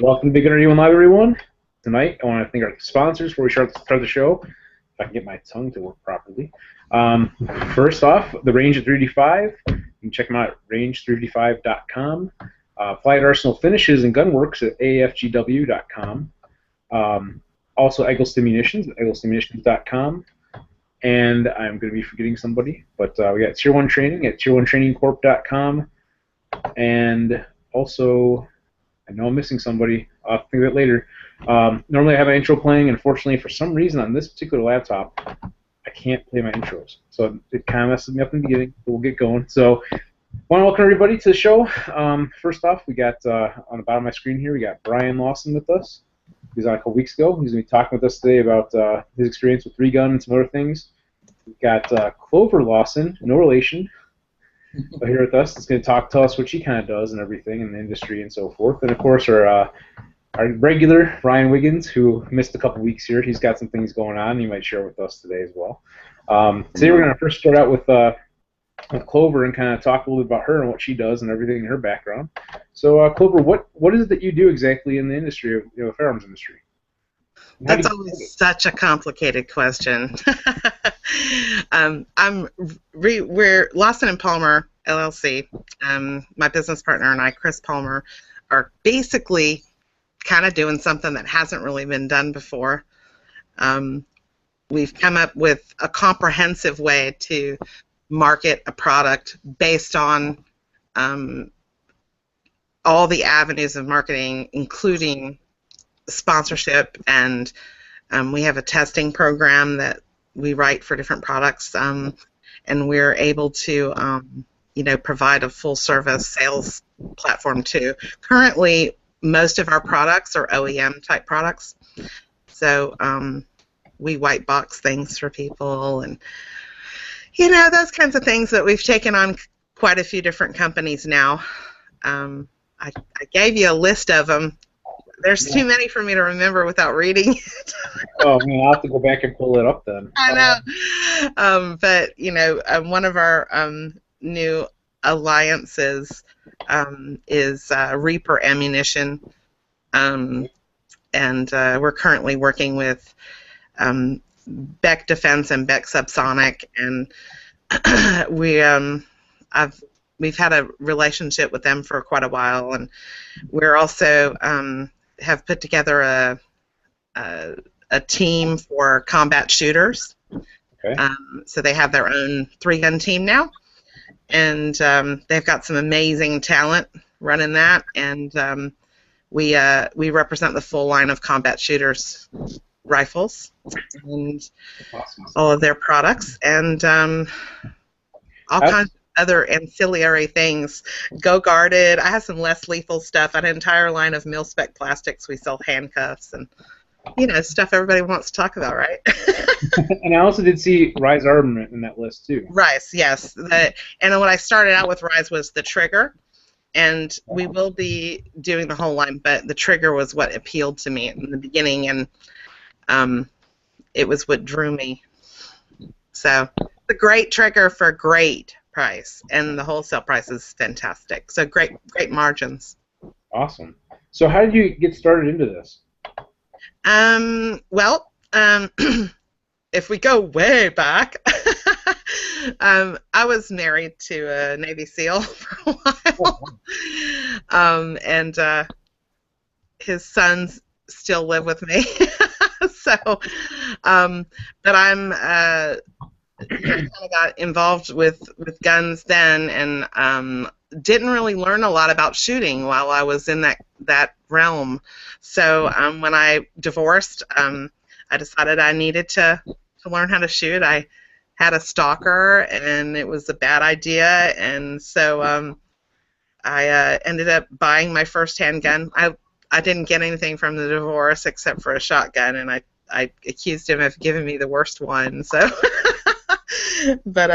Welcome to BigGunner81 Live, everyone. Tonight, I want to thank our sponsors before we start the show. If I can get my tongue to work properly. First off, the Range at 3D5. You can check them out at range3d5.com. Flight Arsenal Finishes and Gunworks at afgw.com. Also, Eggleston Munitions at egglestonmunitions.com. And I'm going to be forgetting somebody, but we got Tier 1 Training at tier1trainingcorp.com. And also, I know I'm missing somebody. I'll think of it later. Normally I have an intro playing, and unfortunately, for some reason on this particular laptop, I can't play my intros. So it kind of messes me up in the beginning, but we'll get going. So I want to welcome everybody to the show. First off, we got, on the bottom of my screen here, we got Brian Lawson with us. He was on a couple weeks ago. He's going to be talking with us today about his experience with 3-gun and some other things. We've got Clover Lawson, no relation, here with us. It's going to tell us what she kind of does and everything in the industry and so forth. And of course, our regular Ryan Wiggins, who missed a couple weeks here. He's got some things going on. He might share with us today as well. Today we're going to first start out with Clover and kind of talk a little bit about her and what she does and everything in her background. So, Clover, what is it that you do exactly in the industry of the firearms industry? That's always such a complicated question. We're Lawson and Palmer LLC. My business partner and I, Chris Palmer, are basically kind of doing something that hasn't really been done before. We've come up with a comprehensive way to market a product based on all the avenues of marketing, including sponsorship, and we have a testing program that we write for different products, and we're able to provide a full service sales platform too. Currently, most of our products are OEM type products, so we white box things for people, and those kinds of things that we've taken on quite a few different companies now. I gave you a list of them. There's too many for me to remember without reading it. Oh, man, I'll have to go back and pull it up then. I know. But, one of our new alliances is Reaper Ammunition. And we're currently working with Beck Defense and Beck Subsonic. And we've had a relationship with them for quite a while. And we're also have put together a team for combat shooters. Okay. So they have their own 3-gun team now, and they've got some amazing talent running that. And we represent the full line of combat shooters rifles and Awesome. all of their products, and all kinds of other ancillary things. Go Guarded. I have some less lethal stuff. An entire line of mil-spec plastics. We sell handcuffs and stuff everybody wants to talk about, right? And I also did see Rise Armament in that list too. Rise, yes. And what I started out with Rise was the trigger, and we will be doing the whole line, but the trigger was what appealed to me in the beginning, and it was what drew me. So it's a great trigger for a great price, and the wholesale price is fantastic. So great margins. Awesome. So how did you get started into this? Well, if we go way back, I was married to a Navy SEAL for a while, and his sons still live with me. So, but I'm kind of got involved with guns then, and didn't really learn a lot about shooting while I was in that realm. So when I divorced, I decided I needed to learn how to shoot. I had a stalker, and it was a bad idea, and so I ended up buying my first handgun. I didn't get anything from the divorce except for a shotgun, and I accused him of giving me the worst one. So, but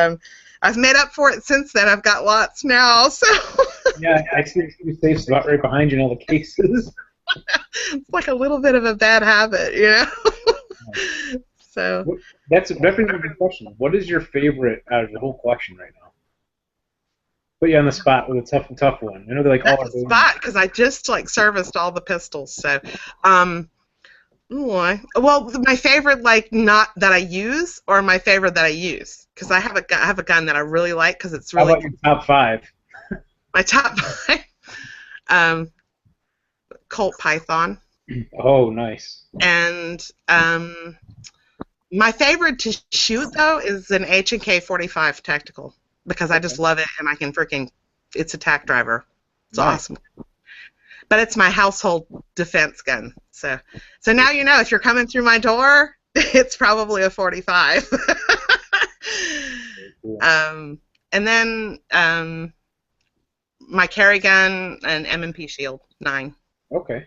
I've made up for it since then. I've got lots now. So. Yeah, I see the safe spot right behind you in all the cases. It's like a little bit of a bad habit, So. That's definitely a good question. What is your favorite out of the whole collection right now? put you on the spot with a tough one. I know they're like all That's a spot because I just like serviced all the pistols. So, well, my favorite, like, not that I use, or my favorite that I use, because I have a gun that I really like because it's How really about your top 5? my top five. Colt Python, Oh, nice. and my favorite to shoot though is an H&K45 tactical because I just love it and I can freaking. It's a tack driver. It's awesome. But it's my household defense gun. So now you know if you're coming through my door, it's probably a 45. Cool. And then my carry gun, an M&P Shield 9. Okay.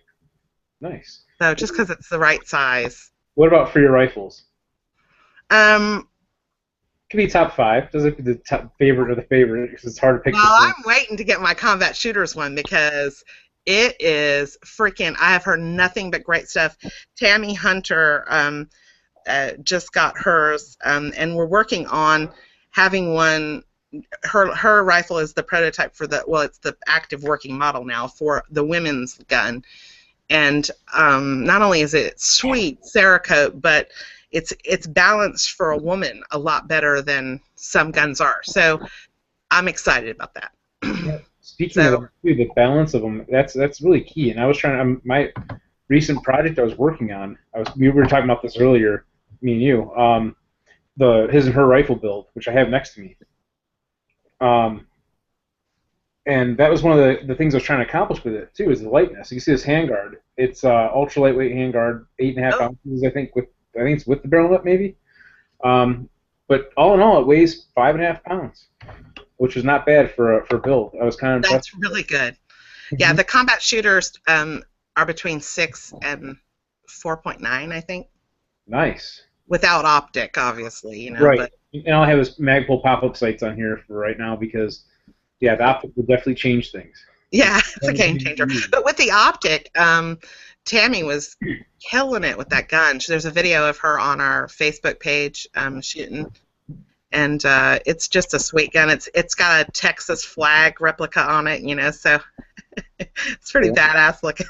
Nice. So just because it's the right size. What about for your rifles? Um, Could be top 5. Doesn't have to be the top favorite or the favorite because it's hard to pick. well, I'm waiting to get my combat shooters one because it is freaking. I have heard nothing but great stuff. Tammy Hunter just got hers, and we're working on having one. Her rifle is the prototype for the. Well, it's the active working model now for the women's gun, and not only is it sweet Cerakote, but it's balanced for a woman a lot better than some guns are. So I'm excited about that. Yeah. Speaking of them, too, the balance of them, that's really key. And I was trying to, my recent project I was working on, we were talking about this earlier, me and you, his and her rifle build, which I have next to me. And that was one of the things I was trying to accomplish with it too, is the lightness. You can see this handguard. It's ultra lightweight handguard, 8.5 ounces, I think it's with the barrel nut maybe. But all in all, it weighs 5.5 pounds, which is not bad for a build. I was kind of impressed. That's really good. Yeah, the combat shooters are between 6 and 4.9, I think. Nice. Without optic, obviously, you know. Right. But, and I'll have his Magpul pop-up sights on here for right now because, yeah, the optic will definitely change things. yeah, it's a game changer. But with the optic, Tammy was killing it with that gun. There's a video of her on our Facebook page shooting, and it's just a sweet gun. It's got a Texas flag replica on it, you know, so it's pretty badass looking.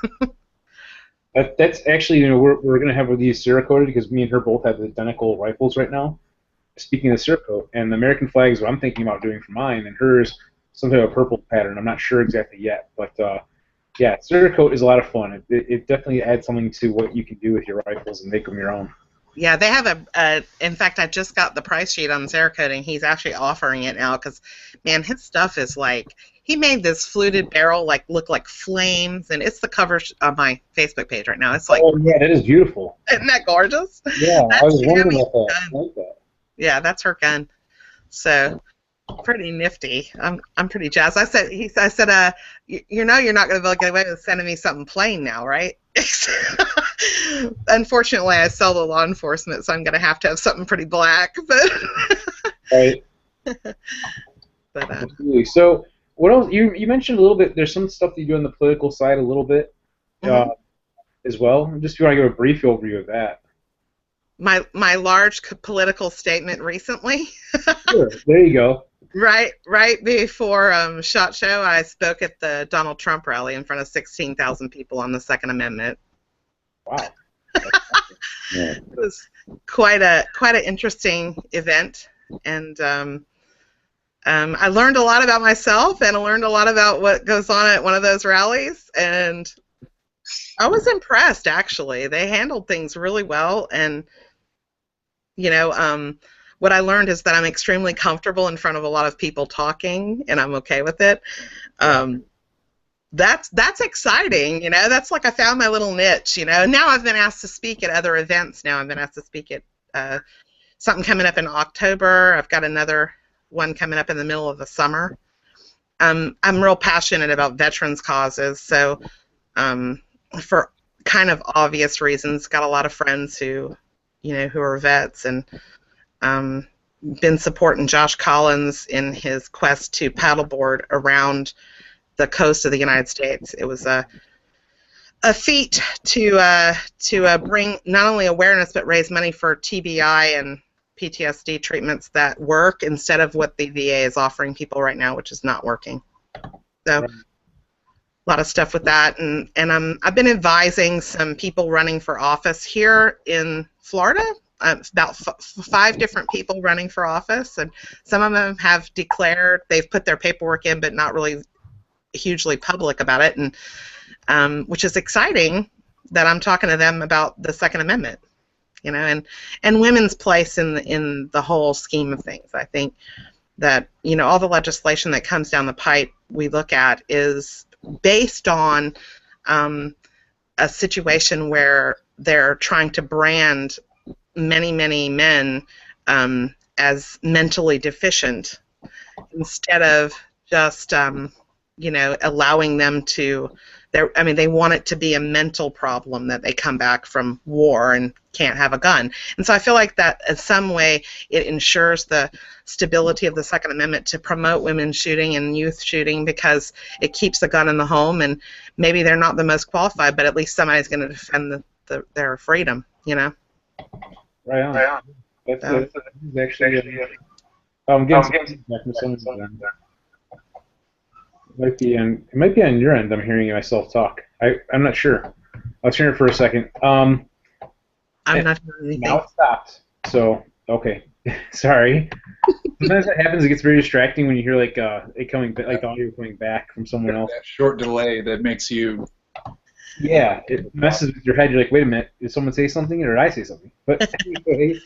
That's actually, you know, we're gonna have these Cerakoted because me and her both have identical rifles right now. Speaking of Cerakote, and the American flag is what I'm thinking about doing for mine, and hers some type of purple pattern. I'm not sure exactly yet, but yeah, Cerakote is a lot of fun. It definitely adds something to what you can do with your rifles and make them your own. Yeah, they have in fact, I just got the price sheet on Cerakote, and he's actually offering it now because, man, his stuff is like, he made this fluted barrel look like flames, and it's the cover on my Facebook page right now. It's like, oh yeah, that is beautiful. Isn't that gorgeous? Yeah, I was wondering about that. Gun. I like that. Yeah, that's her gun. So pretty nifty. I'm pretty jazzed. I said, you know, you're not going to be able to get away with sending me something plain now, right? Unfortunately, I sell to law enforcement, so I'm going to have something pretty black. But right. But absolutely. So, what else? You mentioned a little bit. There's some stuff that you do on the political side a little bit as well. Just if you want to give a brief overview of that. My large political statement recently. Sure. There you go. Right before SHOT Show, I spoke at the Donald Trump rally in front of 16,000 people on the Second Amendment. Wow. Yeah. It was quite an interesting event, and I learned a lot about myself, and I learned a lot about what goes on at one of those rallies, and I was impressed, actually. They handled things really well, and, you know, what I learned is that I'm extremely comfortable in front of a lot of people talking, and I'm okay with it. That's exciting, you know. That's like I found my little niche, you know. Now I've been asked to speak at other events. Now I've been asked to speak at something coming up in October. I've got another one coming up in the middle of the summer. I'm real passionate about veterans causes, so for kind of obvious reasons, got a lot of friends who, you know, who are vets, and been supporting Josh Collins in his quest to paddleboard around the coast of the United States. It was a feat to bring not only awareness but raise money for TBI PTSD treatments that work instead of what the VA is offering people right now, which is not working. So Right. a lot of stuff with that, and I've been advising some people running for office here in Florida. About 5 different people running for office, and some of them have declared they've put their paperwork in, but not really hugely public about it, and which is exciting that I'm talking to them about the Second Amendment, and women's place in the whole scheme of things. I think that all the legislation that comes down the pipe we look at is based on a situation where they're trying to brand many men as mentally deficient instead of just allowing them to. They want it to be a mental problem that they come back from war and can't have a gun. And so I feel like that in some way it ensures the stability of the Second Amendment to promote women's shooting and youth shooting, because it keeps the gun in the home, and maybe they're not the most qualified, but at least somebody's going to defend their freedom, Right on. Right on. That's actually getting some feedback from some of them. It might be on your end. I'm hearing myself talk. I'm not sure. I was hearing it for a second. I'm not hearing anything. Now it stopped. So okay, sorry. Sometimes that happens. It gets very distracting when you hear it coming, like the audio coming back from someone else. That short delay that makes you. Yeah, it messes with your head. You're like, wait a minute, did someone say something, or did I say something? But anyway,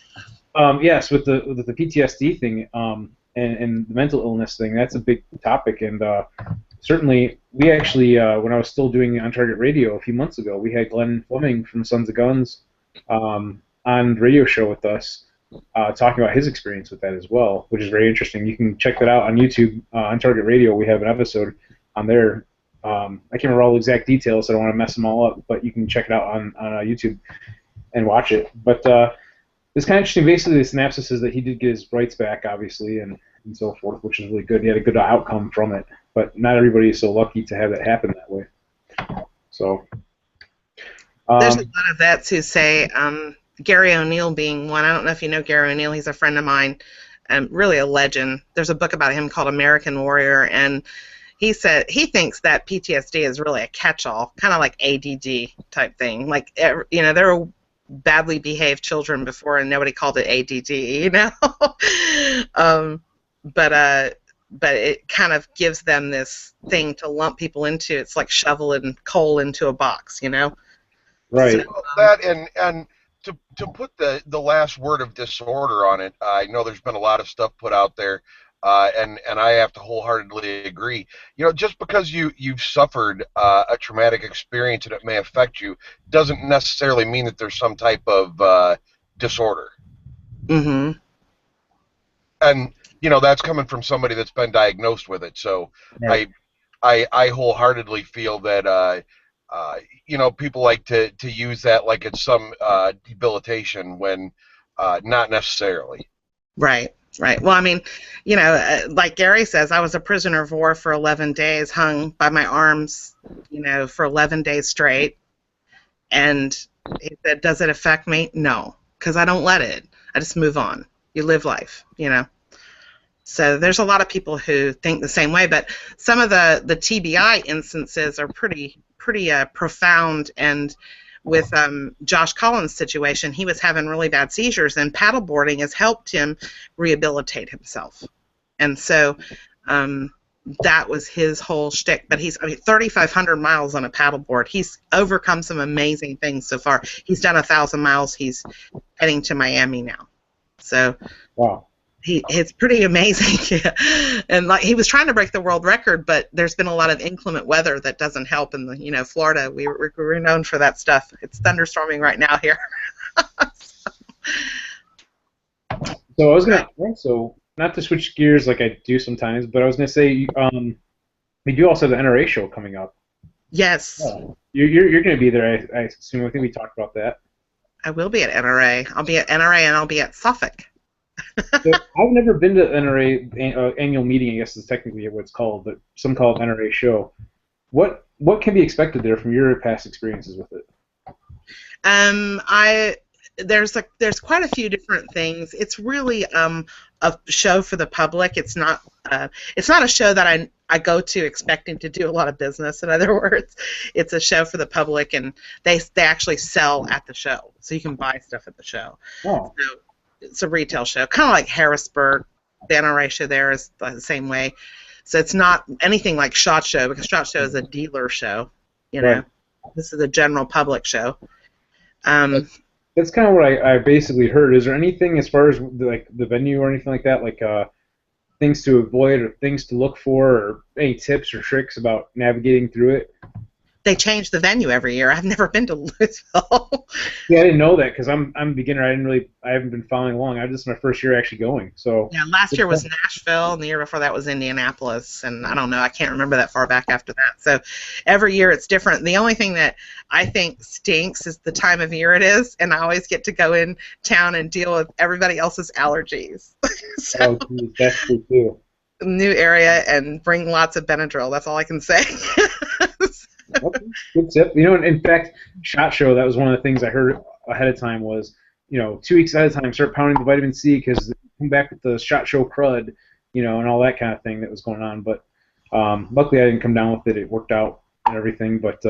yes, with the PTSD thing, and the mental illness thing, that's a big topic, and certainly we actually, when I was still doing On Target Radio a few months ago, we had Glenn Fleming from Sons of Guns on the radio show with us, talking about his experience with that as well, which is very interesting. You can check that out on YouTube, On Target Radio. We have an episode on there. I can't remember all the exact details, so I don't want to mess them all up, but you can check it out on YouTube and watch it. But it's kind of interesting. Basically, the synopsis is that he did get his rights back, obviously, and so forth, which is really good. He had a good outcome from it, but not everybody is so lucky to have that happen that way. So there's a lot of vets who say, Gary O'Neill being one. I don't know if you know Gary O'Neill. He's a friend of mine, really a legend. There's a book about him called American Warrior, and he said he thinks that PTSD is really a catch-all, kind of like ADD type thing. Like, there were badly behaved children before, and nobody called it ADD, but it kind of gives them this thing to lump people into. It's like shoveling coal into a box, Right. So that and to put the last word of disorder on it, I know there's been a lot of stuff put out there. And I have to wholeheartedly agree. Just because you've suffered a traumatic experience and it may affect you doesn't necessarily mean that there's some type of disorder. Mm-hmm. And that's coming from somebody that's been diagnosed with it. So right. I wholeheartedly feel that people like to use that like it's some debilitation when not necessarily. Right. Right. Well, like Gary says, I was a prisoner of war for 11 days, hung by my arms, for 11 days straight. And he said, does it affect me? No, because I don't let it. I just move on. You live life, So there's a lot of people who think the same way, but some of the TBI instances are pretty profound. And with Josh Collins' situation, he was having really bad seizures, and paddleboarding has helped him rehabilitate himself. And so that was his whole shtick. But he's 3,500 miles on a paddleboard. He's overcome some amazing things so far. He's done 1,000 miles. He's heading to Miami now. So wow. It's pretty amazing. And he was trying to break the world record, but there's been a lot of inclement weather that doesn't help in the Florida. We're known for that stuff. It's thunderstorming right now here. So I was gonna also, not to switch gears like I do sometimes, but I was gonna say we do also have the NRA show coming up. Yes. You're gonna be there, I assume. I think we talked about that. I will be at NRA. I'll be at NRA and I'll be at Suffolk. So I've never been to NRA annual meeting, I guess is technically what it's called, but some call it NRA show. What can be expected there from your past experiences with it? there's quite a few different things. It's really a show for the public. It's not a show that I go to expecting to do a lot of business. In other words, it's a show for the public, and they actually sell at the show, so you can buy stuff at the show. Oh. So it's a retail show, kind of like Harrisburg. The NRA show there is the same way. So it's not anything like SHOT Show, because SHOT Show is a dealer show. You know, Right. This is a general public show. That's kind of what I basically heard. Is there anything as far as like the venue or anything like that, like things to avoid or things to look for, or any tips or tricks about navigating through it? They change the venue every year. I've never been to Louisville. Yeah, I didn't know that because I'm a beginner. I haven't been following along. This is my first year actually going. So Yeah, last year was Nashville, and the year before that was Indianapolis, and I don't know, I can't remember that far back after that. So every year it's different. The only thing that I think stinks is the time of year it is, and I always get to go in town and deal with everybody else's allergies. So, geez, that's true too. new area, and bring lots of Benadryl. That's all I can say. Okay, good tip. You know, in fact, SHOT Show, that was one of the things I heard ahead of time was, 2 weeks ahead of time, start pounding the vitamin C because come back with the SHOT Show crud, and all that kind of thing that was going on. But luckily I didn't come down with it. It worked out and everything. But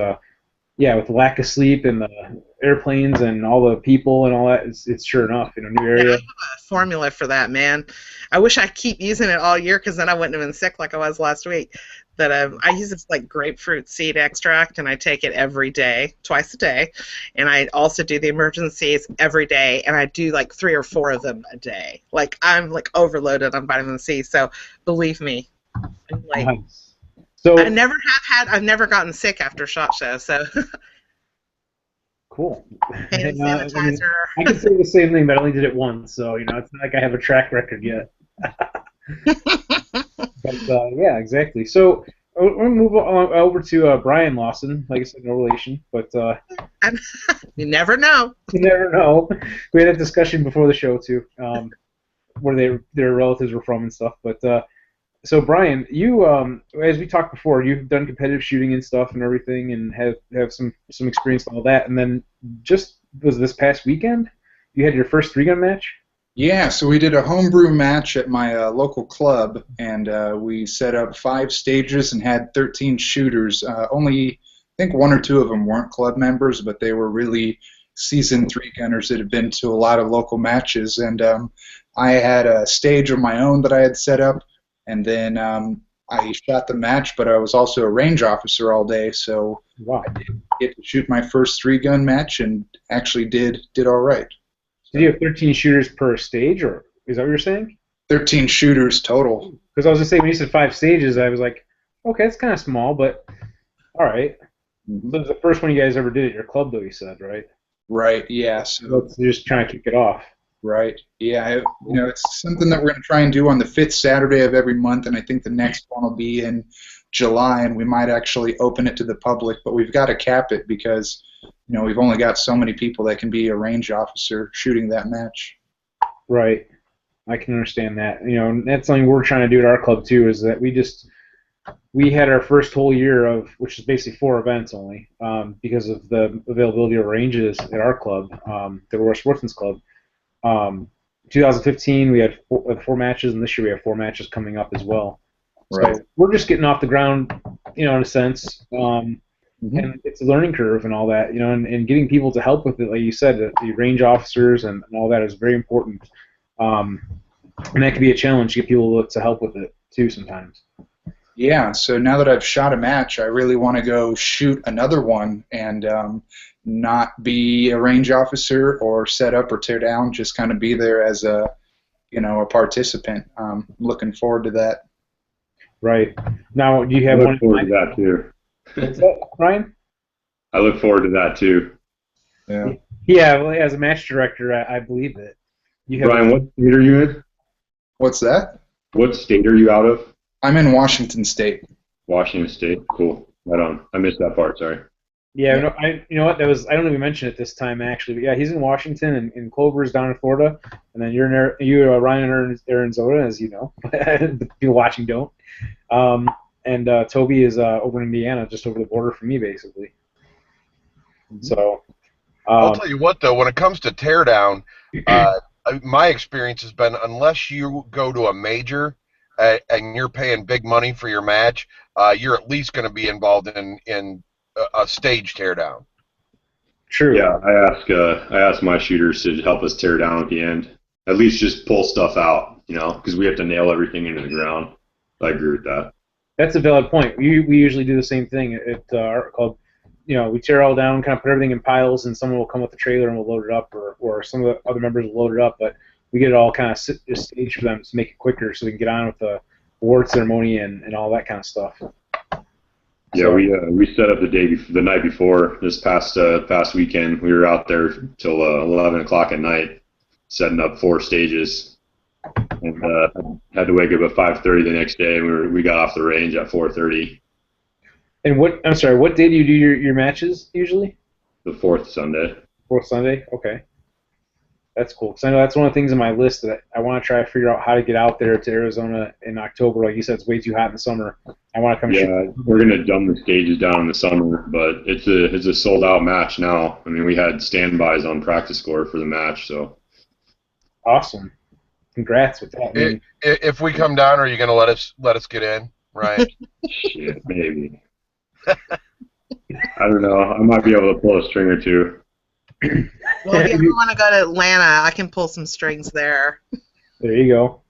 yeah, with the lack of sleep and the airplanes and all the people and all that, it's sure enough, new area. Yeah, I have a formula for that, man. I wish I keep using it all year, because then I wouldn't have been sick like I was last week. But I use this like grapefruit seed extract, and I take it every day, twice a day. And I also do the emergencies every day, and I do like 3 or 4 of them a day. Like, I'm like overloaded on vitamin C, so believe me. I'm like, Nice. So I've never gotten sick after SHOT Show, so cool. hand sanitizer. I can say the same thing, but I only did it once, so it's not like I have a track record yet. But yeah, exactly. So we're gonna move on over to Brian Lawson. Like I said, no relation, but You never know. you never know. We had a discussion before the show too, where their relatives were from and stuff. But so Brian, you as we talked before, you've done competitive shooting and stuff and everything, and have some experience in all that. And then was this past weekend you had your first 3-gun match? Yeah, so we did a homebrew match at my local club, and we set up 5 stages and had 13 shooters. Only, I think 1 or 2 of them weren't club members, but they were really seasoned 3-gunners that had been to a lot of local matches. And I had a stage of my own that I had set up, and then I shot the match, but I was also a range officer all day, so Wow. I did get to shoot my first 3-gun match and actually did all right. Did you have 13 shooters per stage, or is that what you're saying? 13 shooters total. Because I was gonna say when you said 5 stages, I was like, okay, it's kind of small, but all right. Mhm. So it was the first one you guys ever did at your club, though, you said, right? Right, yeah. So, You're just trying to kick it off. right, yeah. It's something that we're going to try and do on the 5th Saturday of every month, and I think the next one will be in July, and we might actually open it to the public, but we've got to cap it because we've only got so many people that can be a range officer shooting that match. Right. I can understand that. And that's something we're trying to do at our club too. Is that we had our first whole year of, which is basically 4 events only, because of the availability of ranges at our club, the Aurora Sportsman's Club. 2015 we had 4 matches, and this year we have 4 matches coming up as well. Right. So we're just getting off the ground, in a sense. Mm-hmm. And it's a learning curve and all that, and getting people to help with it, like you said, the range officers and all that is very important. And that can be a challenge to get people to help with it too sometimes. Yeah, so now that I've shot a match, I really want to go shoot another one and not be a range officer or set up or tear down, just kind of be there as a participant. Looking forward to that. Right. Now, do you have I one look forward to that too. What's that, Brian? I look forward to that too. Yeah. Yeah, well, as a match director, I believe it. Brian, what state are you in? What's that? What state are you out of? I'm in Washington State. Washington State. Cool. Right on. I missed that part. Sorry. Yeah, no, you know what? I don't think we mentioned it this time actually, but yeah, he's in Washington, and Clover's down in Florida, and then Ryan are in Arizona, as you know. The people watching don't. And Toby is over in Indiana, just over the border from me, basically. So, I'll tell you what, though, when it comes to teardown, my experience has been unless you go to a major and you're paying big money for your match, you're at least going to be involved in a stage teardown. True. Yeah, I ask my shooters to help us tear down at the end. At least just pull stuff out, because we have to nail everything into the ground. I agree with that. That's a valid point. We usually do the same thing at our club. We tear all down, kind of put everything in piles, and someone will come with the trailer and we'll load it up, or some of the other members will load it up. But we get it all kind of staged for them to make it quicker, so we can get on with the award ceremony and all that kind of stuff. Yeah, So, we set up the night before this past weekend. We were out there till 11 o'clock at night, setting up 4 stages, and had to wake up at 5:30 the next day. We got off the range at 4:30. And what day do you do your matches usually? The 4th Sunday. 4th Sunday? Okay. That's cool. Because I know that's one of the things on my list that I want to try to figure out how to get out there to Arizona in October. Like you said, it's way too hot in the summer. I want to come shoot. Yeah, we're going to dumb the stages down in the summer, but it's a sold-out match now. I mean, we had standbys on practice score for the match, so. Awesome. Congrats with that. If we come down, are you going to let us get in, Ryan? Shit, maybe. I don't know. I might be able to pull a string or two. Well, if you ever want to go to Atlanta, I can pull some strings there. There you go.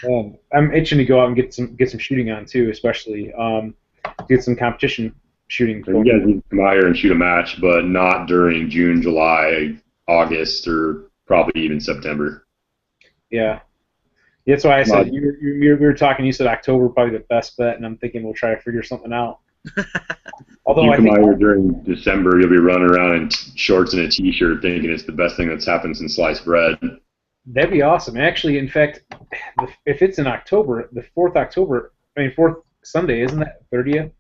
Man, I'm itching to go out and get some shooting on too, especially get some competition shooting. You guys need to come out here and shoot a match, but not during June, July, August, or probably even September. Yeah. That's why I said we were talking. You said October probably the best bet, and I'm thinking we'll try to figure something out. Although you come out here during December, you'll be running around in shorts and a t-shirt thinking it's the best thing that's happened since sliced bread. That'd be awesome. Actually, in fact, if it's in October, the 4th Sunday, isn't that 30th?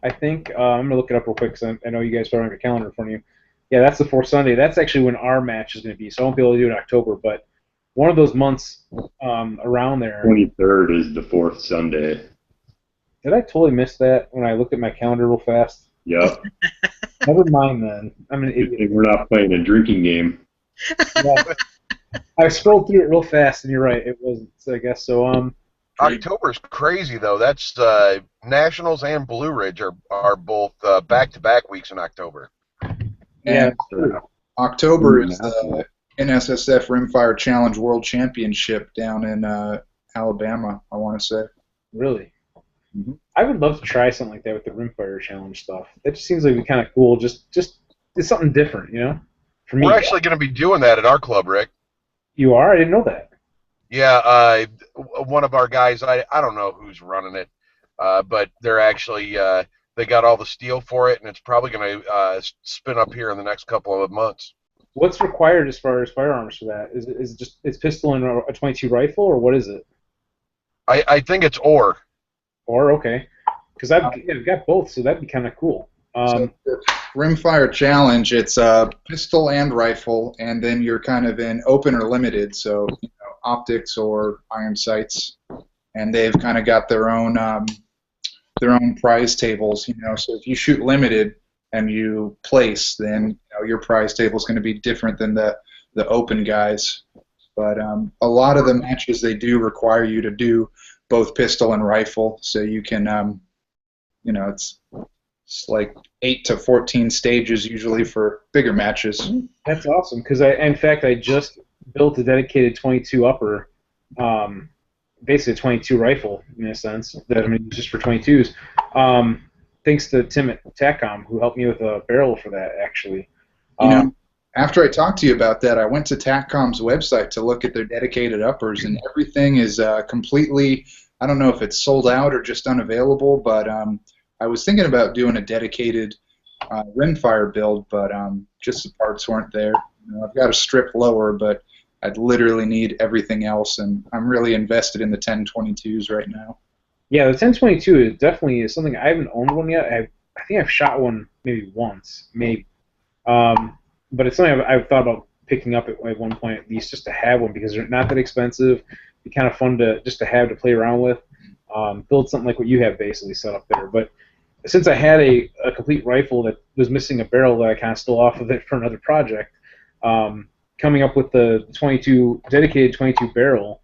I think. I'm going to look it up real quick because I know you guys probably have a calendar in front of you. Yeah, that's the 4th Sunday. That's actually when our match is going to be, so I won't be able to do it in October, but one of those months around there. 23rd is the 4th Sunday. Did I totally miss that when I looked at my calendar real fast? Yep. Never mind then. I'm an idiot. We're not playing a drinking game. Yeah. I scrolled through it real fast, and you're right. It wasn't. So I guess so. October's crazy though. That's Nationals and Blue Ridge are both back-to-back weeks in October. Yeah. October is the NSSF Rimfire Challenge World Championship down in Alabama, I want to say. Really? Mm-hmm. I would love to try something like that with the Rimfire Challenge stuff. That just seems like it'd be kind of cool. Just it's something different, For me. We're actually going to be doing that at our club, Rick. You are? I didn't know that. Yeah, one of our guys, I don't know who's running it, but they're actually, they got all the steel for it, and it's probably going to spin up here in the next couple of months. What's required as far as firearms for that? Is it just it's pistol and a .22 rifle, or what is it? I think it's ore. Or okay, because I've got both, so that'd be kind of cool. So the Rimfire Challenge, it's pistol and rifle, and then you're kind of in open or limited, so optics or iron sights, and they've kind of got their own prize tables. So if you shoot limited and you place, then your prize table is going to be different than the open guys. But a lot of the matches they do require you to do both pistol and rifle, so you can, it's like 8 to 14 stages usually for bigger matches. That's awesome, because in fact I just built a dedicated .22 upper, basically a .22 rifle in a sense that I'm going to use just for .22s. Thanks to Tim at TACCOM who helped me with a barrel for that actually. After I talked to you about that, I went to TACCOM's website to look at their dedicated uppers, and everything is completely, I don't know if it's sold out or just unavailable, but I was thinking about doing a dedicated rimfire build, but just the parts weren't there. I've got a strip lower, but I'd literally need everything else, and I'm really invested in the 1022s right now. Yeah, the 1022 definitely is something. I haven't owned one yet. I think I've shot one maybe once, maybe. But it's something I've thought about picking up at one point at least, just to have one, because they're not that expensive. Be kind of fun to have to play around with. Build something like what you have basically set up there. But since I had a complete rifle that was missing a barrel that I kind of stole off of it for another project, coming up with the 22 dedicated 22 barrel,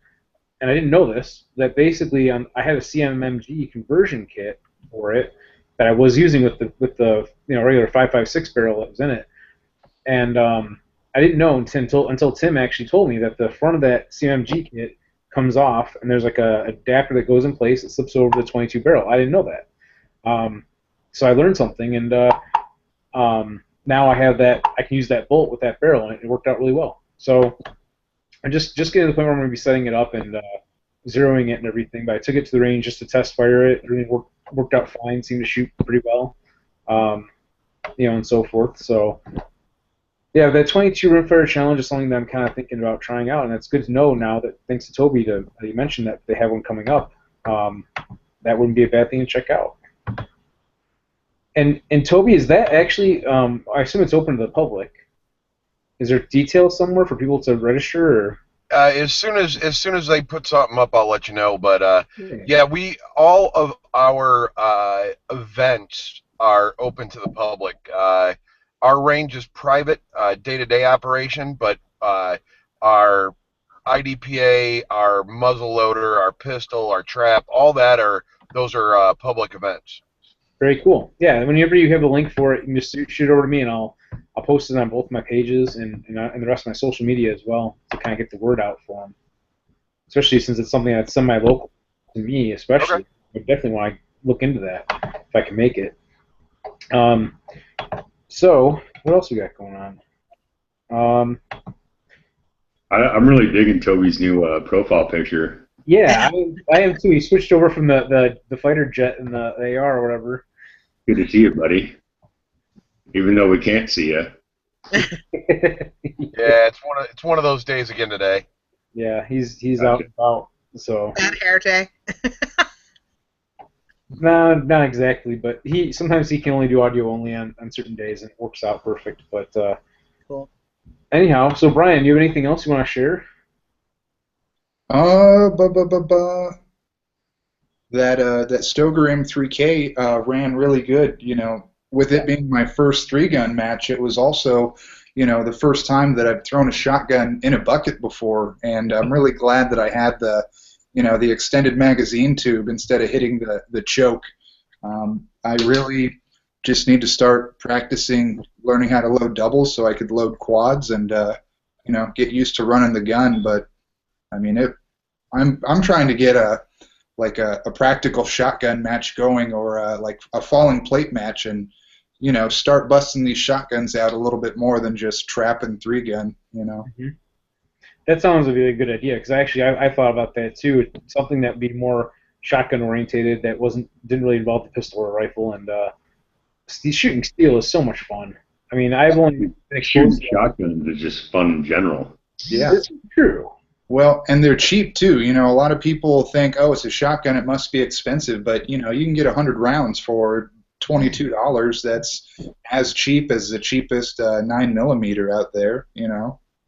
and I didn't know this, that basically I had a CMMG conversion kit for it that I was using with the regular 5.56 barrel that was in it, and I didn't know until Tim actually told me that the front of that CMMG kit comes off, and there's like a adapter that goes in place that slips over the 22 barrel. I didn't know that. So I learned something, and now I have that. I can use that bolt with that barrel, and it worked out really well. So I'm just getting to the point where I'm going to be setting it up and zeroing it and everything. But I took it to the range just to test fire it. Everything worked out fine. Seemed to shoot pretty well, and so forth. So yeah, that 22 rimfire challenge is something that I'm kind of thinking about trying out, and it's good to know now that thanks to Toby that you mentioned that they have one coming up. That wouldn't be a bad thing to check out. And Toby, is that actually? I assume it's open to the public. Is there details somewhere for people to register? Or? As soon as they put something up, I'll let you know. But yeah, all of our events are open to the public. Our range is private, day-to-day operation, but our IDPA, our muzzle loader, our pistol, our trap, all that those are public events. Very cool. Yeah, whenever you have a link for it, you can just shoot it over to me, and I'll post it on both my pages and the rest of my social media as well to kind of get the word out for them. Especially since it's something that's semi-local to me, especially. Okay. I definitely want to look into that if I can make it. So what else we got going on? I'm really digging Toby's new profile picture. Yeah, I am too. He switched over from the fighter jet and the AR or whatever. Good to see you, buddy. Even though we can't see you. Yeah, it's one of those days again today. Yeah, he's out and about. So Bad hair day. No, not exactly, but sometimes he can only do audio only on certain days, and it works out perfect. But Cool. Anyhow, so Brian, do you have anything else you want to share? That Stoker M3K ran really good. With it being my first 3-gun match, it was also, the first time that I've thrown a shotgun in a bucket before, and I'm really glad that I had the extended magazine tube instead of hitting the choke. I really just need to start practicing learning how to load doubles so I could load quads and get used to running the gun. But I mean, I'm trying to get a practical shotgun match going, or like a falling plate match, and start busting these shotguns out a little bit more than just trapping 3-gun. Mm-hmm. That sounds like a really good idea, because actually I thought about that too. Something that would be more shotgun orientated, that didn't really involve the pistol or rifle, and shooting steel is so much fun. I mean, I've only been exposed shooting shotguns is just fun in general. Yeah, it's true. Well, and they're cheap too. A lot of people think, oh, it's a shotgun, it must be expensive, but you can get 100 rounds for $22. That's as cheap as the cheapest 9mm out there.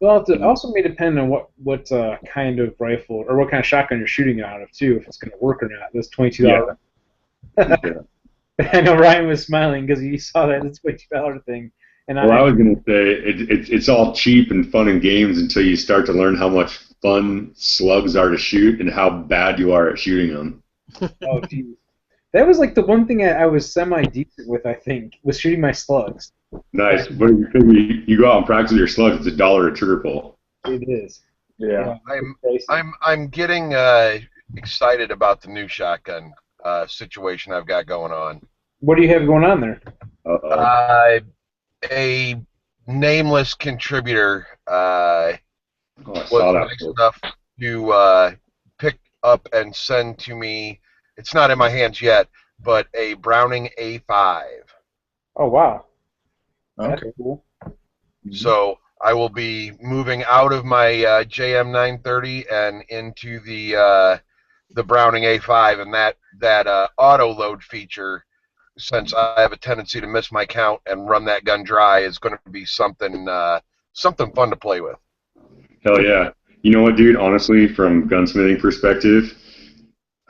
Well, it also may depend on what kind of rifle or what kind of shotgun you're shooting out of too, if it's going to work or not. This $22. Yeah. I know Ryan was smiling because he saw that it's $22 thing. And well, I was going to say it's all cheap and fun and games until you start to learn how much fun slugs are to shoot and how bad you are at shooting them. Oh, geez. That was like the one thing I was semi-decent with, I think, was shooting my slugs. Nice. But you go out and practice your slugs, it's $1 a trigger pull. It is. Yeah. I'm getting excited about the new shotgun situation I've got going on. What do you have going on there? A nameless contributor I was saw that nice enough to pick up and send to me. It's not in my hands yet, but a Browning A5. Oh, wow. Okay. That's cool. So I will be moving out of my JM930 and into the Browning A5, and that auto load feature, since I have a tendency to miss my count and run that gun dry, is going to be something fun to play with. Hell yeah. You know what, dude? Honestly, from gunsmithing perspective,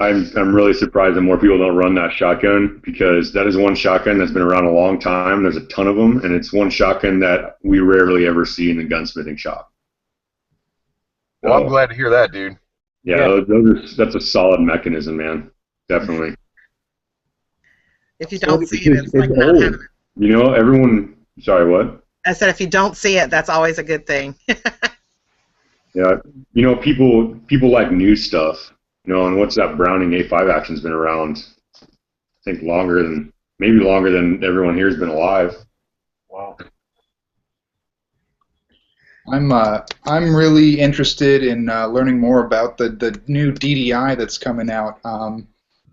I'm really surprised that more people don't run that shotgun, because that is one shotgun that's been around a long time. There's a ton of them, and it's one shotgun that we rarely ever see in the gunsmithing shop. Well, I'm glad to hear that, dude. Yeah, that's a solid mechanism, man. Definitely. If you don't see it, it's like not old. having it. You know, everyone. Sorry, what? I said if you don't see it, that's always a good thing. Yeah, you know, people like new stuff. You know, and what's that Browning A5 action's been around? I think maybe longer than everyone here's been alive. Wow. I'm really interested in learning more about the new DDI that's coming out.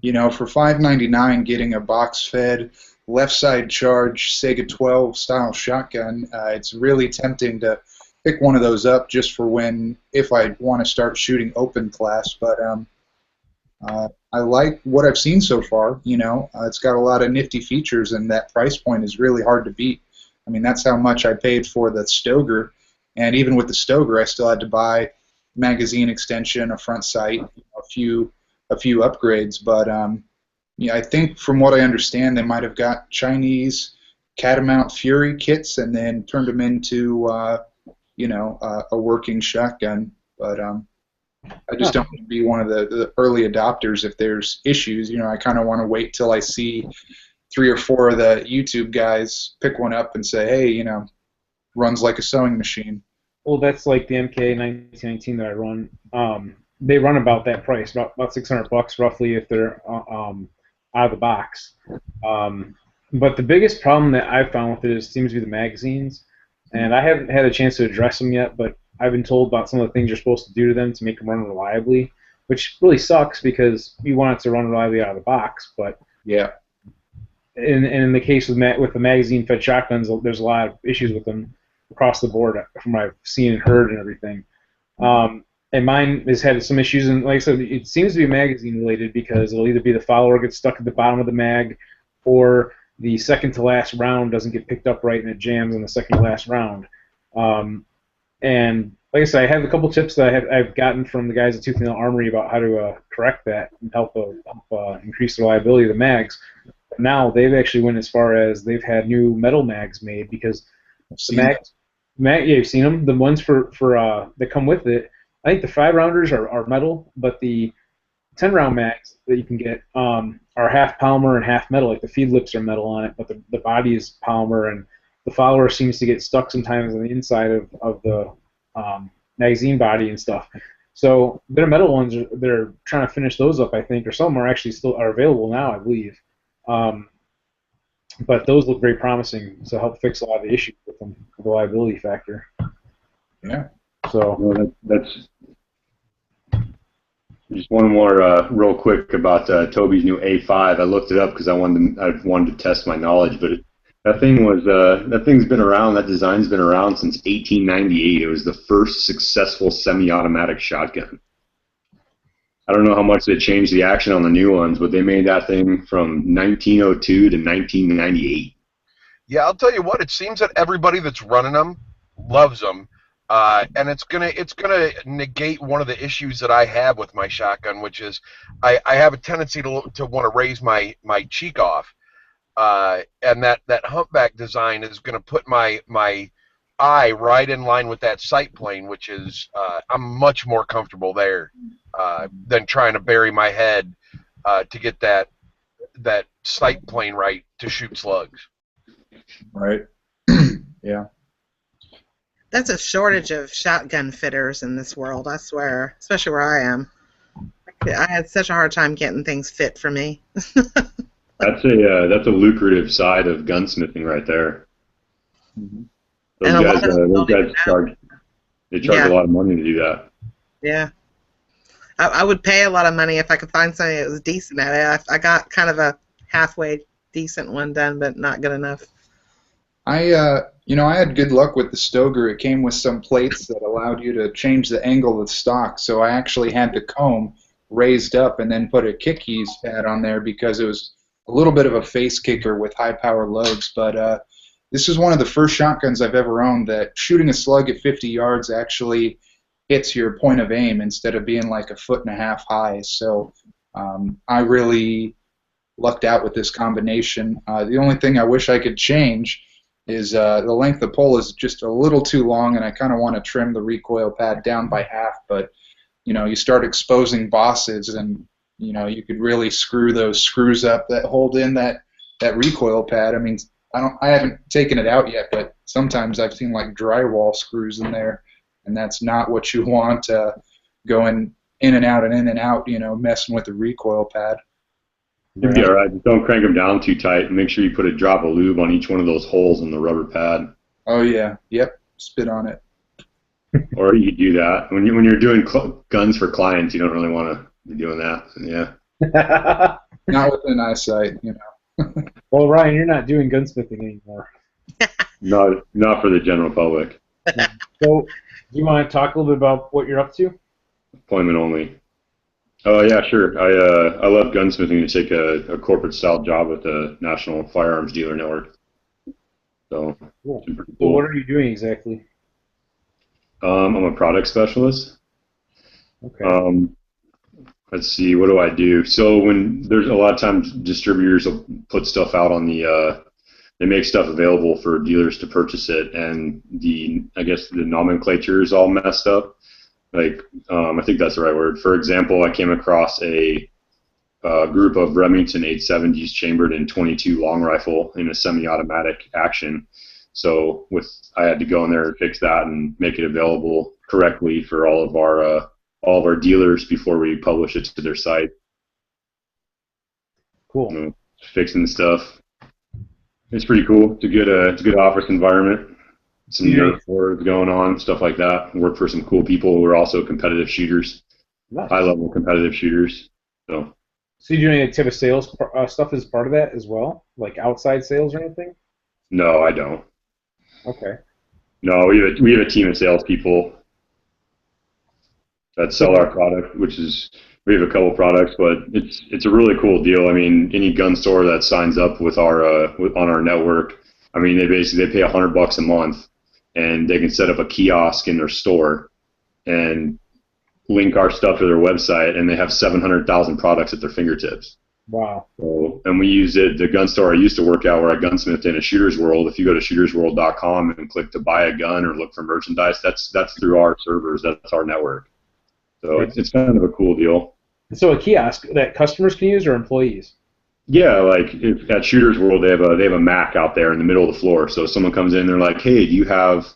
You know, for $5.99, getting a box-fed left side charge Sega 12 style shotgun, it's really tempting to pick one of those up just for if I want to start shooting open class. But I like what I've seen so far. You know, it's got a lot of nifty features, and that price point is really hard to beat. I mean, that's how much I paid for the Stoker, and even with the Stoker, I still had to buy magazine extension, a front sight, a few upgrades. But yeah, I think from what I understand, they might have got Chinese Catamount Fury kits and then turned them into you know, a working shotgun. But I just don't want to be one of the early adopters if there's issues. You know, I kind of want to wait till I see 3 or 4 of the YouTube guys pick one up and say, hey, you know, runs like a sewing machine. Well, that's like the MK1919 that I run. They run about that price, about $600 roughly if they're out of the box. But the biggest problem that I've found with it seems to be the magazines. And I haven't had a chance to address them yet, but I've been told about some of the things you're supposed to do to them to make them run reliably, which really sucks because you want it to run reliably out of the box. But yeah, in the case with the magazine-fed shotguns, there's a lot of issues with them across the board from what I've seen and heard and everything. And mine has had some issues, and like I said, it seems to be magazine-related because it'll either be the follower gets stuck at the bottom of the mag, or the second-to-last round doesn't get picked up right and it jams on the second-to-last round. And like I said, I have a couple tips that I've gotten from the guys at Tooth and Nail Armory about how to correct that and help increase the reliability of the mags. But now they've actually went as far as they've had new metal mags made because yeah, you've seen them. The ones for that come with it, I think the 5-rounders are metal, but the 10-round mags that you can get are half polymer and half metal. Like the feed lips are metal on it, but the body is polymer, and the follower seems to get stuck sometimes on the inside of the magazine body and stuff. So their metal ones, they're trying to finish those up, I think, or some are actually still available now, I believe. But those look very promising to help fix a lot of the issues with them, the reliability factor. Yeah. So well, that's just one more real quick about Toby's new A5. I looked it up because I wanted to test my knowledge, but that thing's been around. That design's been around since 1898. It was the first successful semi-automatic shotgun. I don't know how much they changed the action on the new ones, but they made that thing from 1902 to 1998. Yeah, I'll tell you what. It seems that everybody that's running them loves them. And it's gonna negate one of the issues that I have with my shotgun, which is I have a tendency to want to raise my cheek off, and that humpback design is gonna put my eye right in line with that sight plane, which is I'm much more comfortable there than trying to bury my head to get that sight plane right to shoot slugs. Right. Yeah. That's a shortage of shotgun fitters in this world, I swear, especially where I am. I had such a hard time getting things fit for me. That's a lucrative side of gunsmithing right there. Mm-hmm. Those guys charge a lot of money to do that. Yeah. I would pay a lot of money if I could find something that was decent at it. I got kind of a halfway decent one done, but not good enough. I had good luck with the Stoker. It came with some plates that allowed you to change the angle of the stock, so I actually had the comb raised up and then put a kick keys pad on there because it was a little bit of a face kicker with high power loads. But this is one of the first shotguns I've ever owned that shooting a slug at 50 yards actually hits your point of aim instead of being like 1.5 feet high. So I really lucked out with this combination. The only thing I wish I could change is the length of pole is just a little too long, and I kind of want to trim the recoil pad down by half. But you start exposing bosses, and you could really screw those screws up that hold in that recoil pad. I mean, I haven't taken it out yet, but sometimes I've seen like drywall screws in there, and that's not what you want going in and out and in and out. Messing with the recoil pad. You'd be all right. Just don't crank them down too tight. Make sure you put a drop of lube on each one of those holes in the rubber pad. Oh yeah, yep. Spit on it. Or you could do that when you're doing guns for clients. You don't really want to be doing that. Yeah. Not within eyesight, Well, Ryan, you're not doing gunsmithing anymore. Not for the general public. So, do you want to talk a little bit about what you're up to? Appointment only. Oh yeah, sure. I love gunsmithing to take a corporate style job with the National Firearms Dealer Network. So, cool. Super cool. So what are you doing exactly? I'm a product specialist. Okay. Let's see, what do I do? So when there's a lot of times distributors will put stuff out on they make stuff available for dealers to purchase it, and I guess the nomenclature is all messed up. Like, I think that's the right word. For example, I came across a group of Remington 870s chambered in .22 long rifle in a semi-automatic action. So I had to go in there and fix that and make it available correctly for all of our dealers before we publish it to their site. Cool. Fixing stuff. It's pretty cool. It's a good office environment. Some nerf wars going on, stuff like that. Work for some cool people who are also competitive shooters. Nice. High-level competitive shooters. So you doing any type of sales stuff as part of that as well? Like outside sales or anything? No, I don't. Okay. No, we have a team of salespeople that sell our product, we have a couple products, but it's a really cool deal. I mean, any gun store that signs up with on our network, I mean, they pay $100 a month, and they can set up a kiosk in their store and link our stuff to their website, and they have 700,000 products at their fingertips. Wow. So, and we use it. The gun store I used to work at, where I gunsmithed in a Shooter's World. If you go to shootersworld.com and click to buy a gun or look for merchandise, that's through our servers. That's our network. So it's kind of a cool deal. So a kiosk that customers can use or employees? Yeah, like at Shooter's World, they have a Mac out there in the middle of the floor. So if someone comes in, they're like, "Hey, do you have,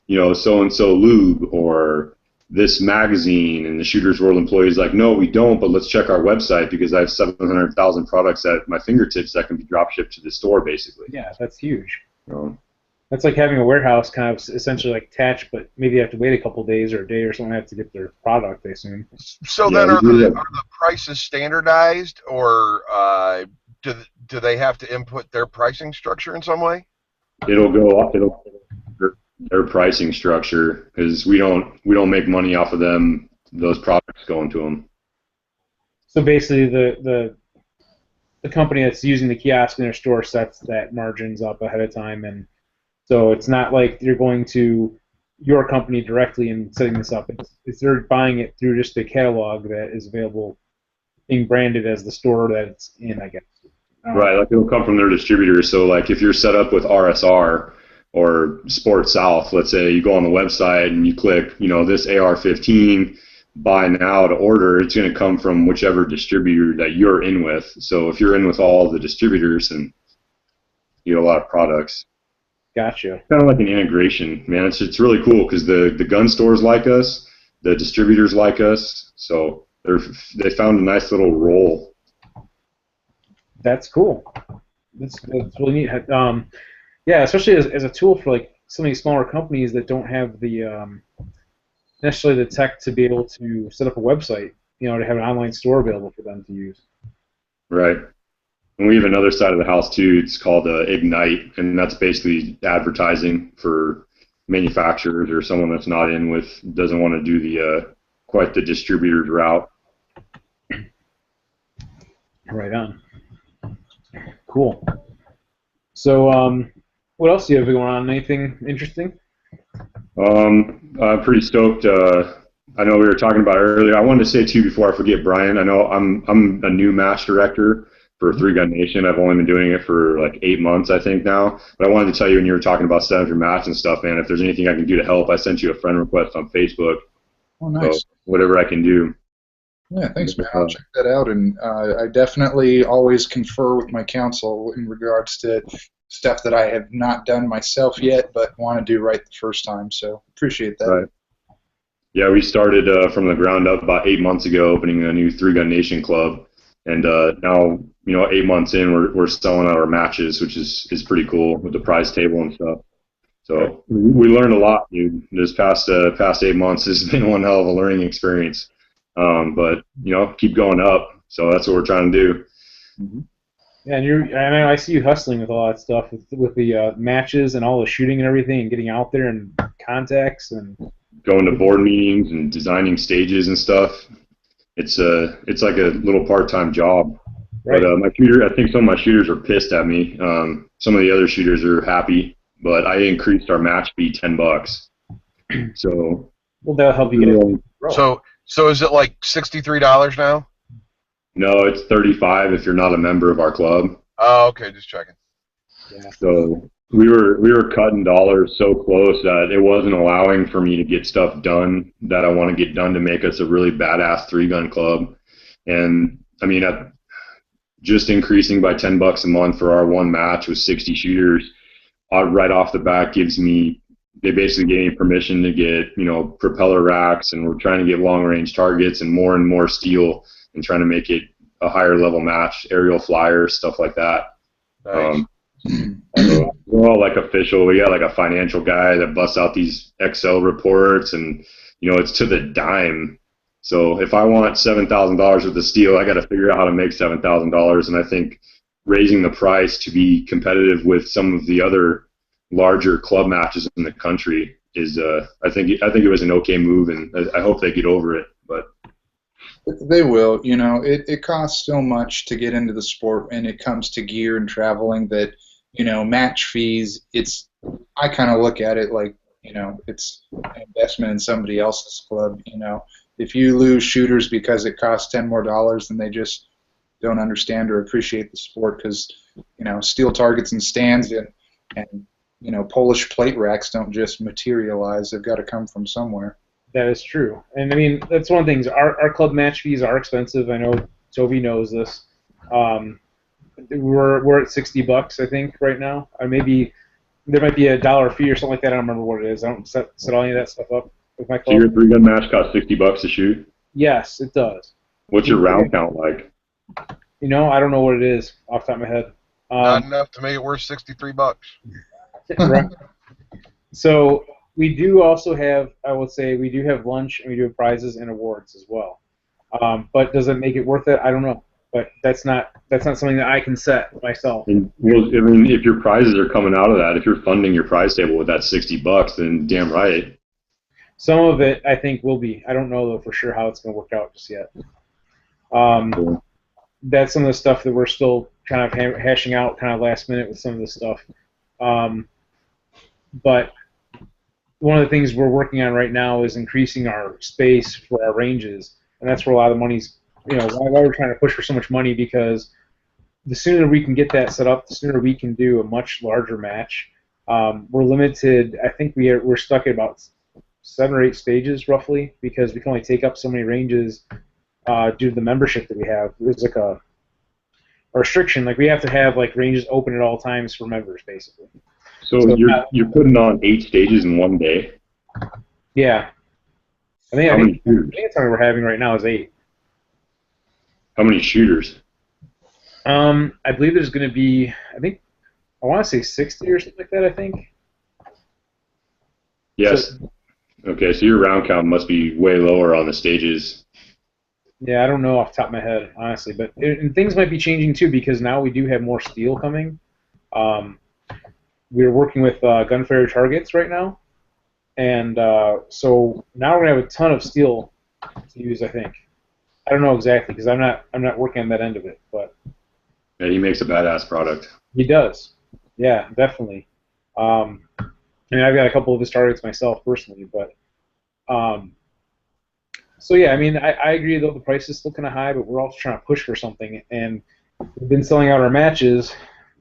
so and so lube or this magazine?" And the Shooter's World employee is like, "No, we don't, but let's check our website because I have 700,000 products at my fingertips that can be drop shipped to the store, basically." Yeah, that's huge. That's like having a warehouse kind of essentially like attached, but maybe you have to wait a couple days or a day or something to get their product, I assume. So then are the prices standardized, or do they have to input their pricing structure in some way? It'll go up. Their pricing structure, because we don't make money off of those products going to them. So basically, the company that's using the kiosk in their store sets that margins up ahead of time, and so it's not like you're going to your company directly and setting this up. It's they're buying it through just the catalog that is available, being branded as the store that it's in, I guess. Right, like it'll come from their distributor. So like if you're set up with RSR or Sport South, let's say you go on the website and you click, this AR-15, buy now to order, it's going to come from whichever distributor that you're in with. So if you're in with all the distributors, and you get a lot of products. Gotcha. Kind of like an integration, man. It's really cool because the gun stores like us, the distributors like us, so they found a nice little role. That's cool. That's really neat. Yeah, especially as a tool for like some of these smaller companies that don't have the necessarily the tech to be able to set up a website, to have an online store available for them to use. Right. And we have another side of the house too. It's called Ignite, and that's basically advertising for manufacturers or someone that's not doesn't want to do quite the distributor's route. Right on. Cool. So, what else do you have going on? Anything interesting? I'm pretty stoked. I know we were talking about it earlier. I wanted to say too before I forget, Brian. I know I'm a new match director for Three Gun Nation. I've only been doing it for like 8 months, I think now. But I wanted to tell you when you were talking about setting up your match and stuff, man. If there's anything I can do to help, I sent you a friend request on Facebook. Oh, nice. So whatever I can do. Yeah, thanks, man. I'll check that out, and I definitely always confer with my counsel in regards to stuff that I have not done myself yet, but want to do right the first time. So appreciate that. Right. Yeah, we started from the ground up about 8 months ago, opening a new Three Gun Nation club, and now 8 months in, we're selling out our matches, which is pretty cool with the prize table and stuff. So we learned a lot, dude. This past 8 months has been one hell of a learning experience. But keep going up. So that's what we're trying to do. Mm-hmm. Yeah, and I see you hustling with all that stuff with the matches and all the shooting and everything, and getting out there and contacts and going to board meetings and designing stages and stuff. It's like a little part-time job. Right. But I think some of my shooters are pissed at me. Some of the other shooters are happy, but I increased our match fee $10. So that'll help you get it. So is it like $63 now? No, it's $35 if you're not a member of our club. Oh, okay, just checking. Yeah. So we were cutting dollars so close that it wasn't allowing for me to get stuff done that I want to get done to make us a really badass three-gun club. And I mean, just increasing by $10 a month for our one match with 60 shooters, right off the bat they basically gave me permission to get, propeller racks, and we're trying to get long-range targets and more steel, and trying to make it a higher level match, aerial flyers, stuff like that. Nice. We're all like official. We got like a financial guy that busts out these Excel reports, and it's to the dime. So if I want $7,000 worth of steel, I got to figure out how to make $7,000, and I think raising the price to be competitive with some of the other larger club matches in the country is I think it was an okay move, and I hope they get over it. But they will. It costs so much to get into the sport, and it comes to gear and traveling that match fees. I kind of look at it like it's an investment in somebody else's club. If you lose shooters because it costs $10 more, then they just don't understand or appreciate the sport, because steel targets and stands and Polish plate racks don't just materialize. They've got to come from somewhere. That is true. And I mean, that's one of the things. Our club match fees are expensive. I know Toby knows this. We're at $60, I think, right now. Or maybe there might be a $1 fee or something like that. I don't remember what it is. I don't set all any of that stuff up with my club. So your three-gun match costs $60 to shoot? Yes, it does. What's your round count like? I don't know what it is off the top of my head. Not enough to make it worth $63. Right. So we do also have, I would say, we do have lunch, and we do have prizes and awards as well. But does it make it worth it? I don't know. But that's not something that I can set myself. And, well, I mean, if your prizes are coming out of that, if you're funding your prize table with that $60, then damn right. Some of it, I think, will be. I don't know though for sure how it's going to work out just yet. Cool. That's some of the stuff that we're still kind of hashing out, kind of last minute with some of this stuff. But one of the things we're working on right now is increasing our space for our ranges, and that's where a lot of the money's. Why we're trying to push for so much money, because the sooner we can get that set up, the sooner we can do a much larger match. We're limited. I think we're stuck at about 7 or 8 stages roughly, because we can only take up so many ranges due to the membership that we have. There's like a restriction, like we have to have like ranges open at all times for members, basically. So you're putting on 8 stages in one day? Yeah. I think the time we're having right now is 8. How many shooters? I believe there's going to be, I want to say 60 or something like that, I think. Yes. Okay, so your round count must be way lower on the stages. Yeah, I don't know off the top of my head, honestly. But and things might be changing, too, because now we do have more steel coming. We're working with gunfire targets right now. And so now we're going to have a ton of steel to use, I think. I don't know exactly, because I'm not working on that end of it, but yeah, he makes a badass product. He does, yeah, definitely. I mean, I've got a couple of his targets myself personally, but So yeah, I mean, I agree though the price is still kind of high, but we're also trying to push for something, and we've been selling out our matches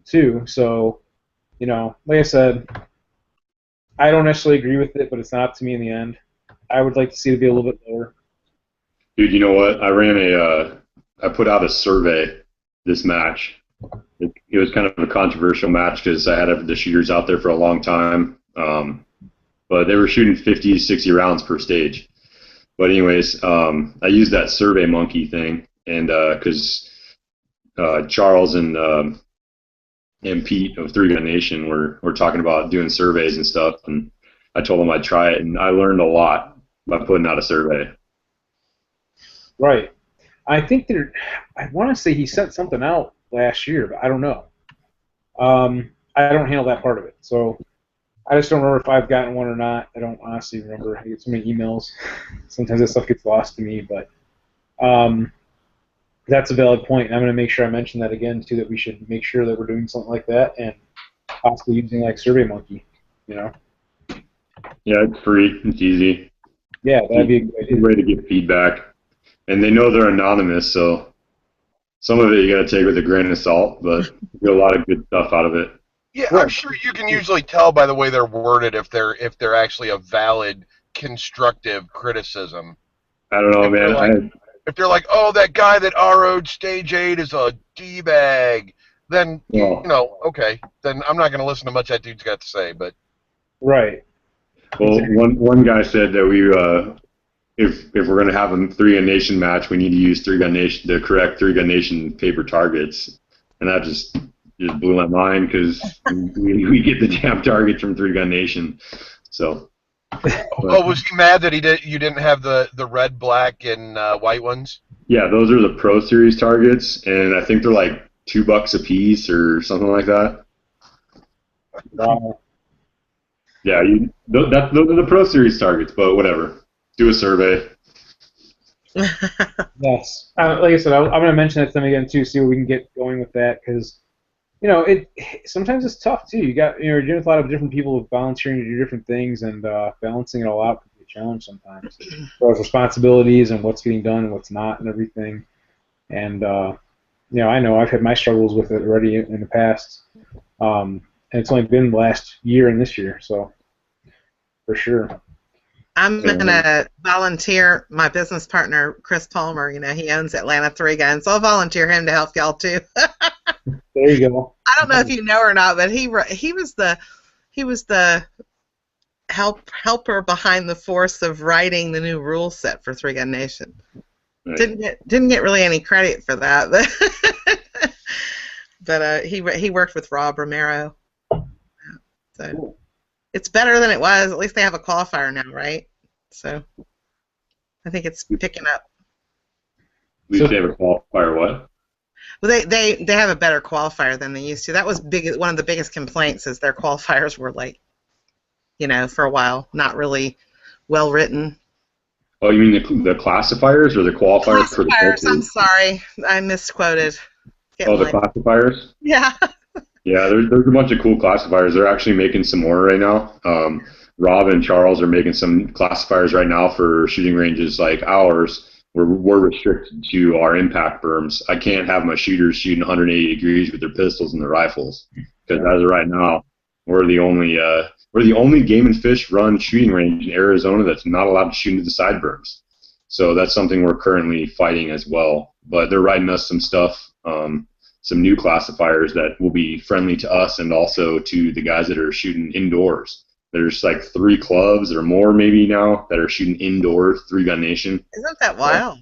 too. So, you know, like I said, I don't necessarily agree with it, but it's not up to me in the end. I would like to see it be a little bit lower. Dude, you know what? I put out a survey this match. It was kind of a controversial match because I had the shooters out there for a long time, but they were shooting 50, 60 rounds per stage. But anyways, I used that Survey Monkey thing, and because Charles and Pete of Three Gun Nation were talking about doing surveys and stuff, and I told them I'd try it, and I learned a lot by putting out a survey. Right. I think I want to say he sent something out last year, but I don't know. I don't handle that part of it, so I just don't remember if I've gotten one or not. I don't honestly remember. I get so many emails. Sometimes that stuff gets lost to me, but that's a valid point. I'm going to make sure I mention that again, too, that we should make sure that we're doing something like that and possibly using like SurveyMonkey, you know? Yeah, it's free. It's easy. Yeah, that'd be a good idea. Way to get feedback. And they know they're anonymous, so some of it you got to take with a grain of salt, but you get a lot of good stuff out of it. Yeah, I'm sure you can usually tell by the way they're worded if they're actually a valid, constructive criticism. I don't know, man. If they're like, oh, that guy that RO'd Stage 8 is a D-bag, then, you know, okay, then I'm not going to listen to much that dude's got to say, but... Right. Well, one guy said that we, if we're going to have a Three Gun Nation match, we need to use the correct Three Gun Nation paper targets, and that just blew my mind because we get the damn targets from Three Gun Nation, so... Oh, was he mad that you didn't have the red, black, and white ones? Yeah, those are the Pro Series targets, and I think they're like $2 a piece or something like that. Yeah, those are the Pro Series targets, but whatever. Do a survey. Yes. Like I said, I'm going to mention that to them again, too, see what we can get going with that, because, you know, sometimes it's tough, too. You're dealing with a lot of different people volunteering to do different things, and balancing it all out can be a challenge sometimes. As far as responsibilities and what's getting done and what's not and everything. And, you know I've had my struggles with it already in the past. And it's only been the last year and this year, so for sure. I'm going to volunteer my business partner, Chris Palmer. You know, he owns Atlanta Three Guns, so I'll volunteer him to help y'all, too. There you go. I don't know if you know or not, but he was the helper behind the force of writing the new rule set for Three Gun Nation. Right. Didn't get really any credit for that, but he worked with Rob Romero. So cool. It's better than it was. At least they have a qualifier now, right? So I think it's picking up. At least they have a qualifier. What? Well, they have a better qualifier than they used to. That was one of the biggest complaints is their qualifiers were like, you know, for a while, not really well written. Oh, you mean the classifiers or the qualifiers for the classifiers? I'm sorry, I misquoted. Oh, the classifiers? Yeah. Yeah, there's a bunch of cool classifiers. They're actually making some more right now. Rob and Charles are making some classifiers right now for shooting ranges like ours, where we're restricted to our impact berms. I can't have my shooters shooting 180 degrees with their pistols and their rifles, because as of right now, we're the only game and fish run shooting range in Arizona that's not allowed to shoot into the side berms. So that's something we're currently fighting as well. But they're writing us some stuff, some new classifiers that will be friendly to us and also to the guys that are shooting indoors. There's like 3 clubs or more maybe now that are shooting indoor Three Gun Nation. Isn't that wild?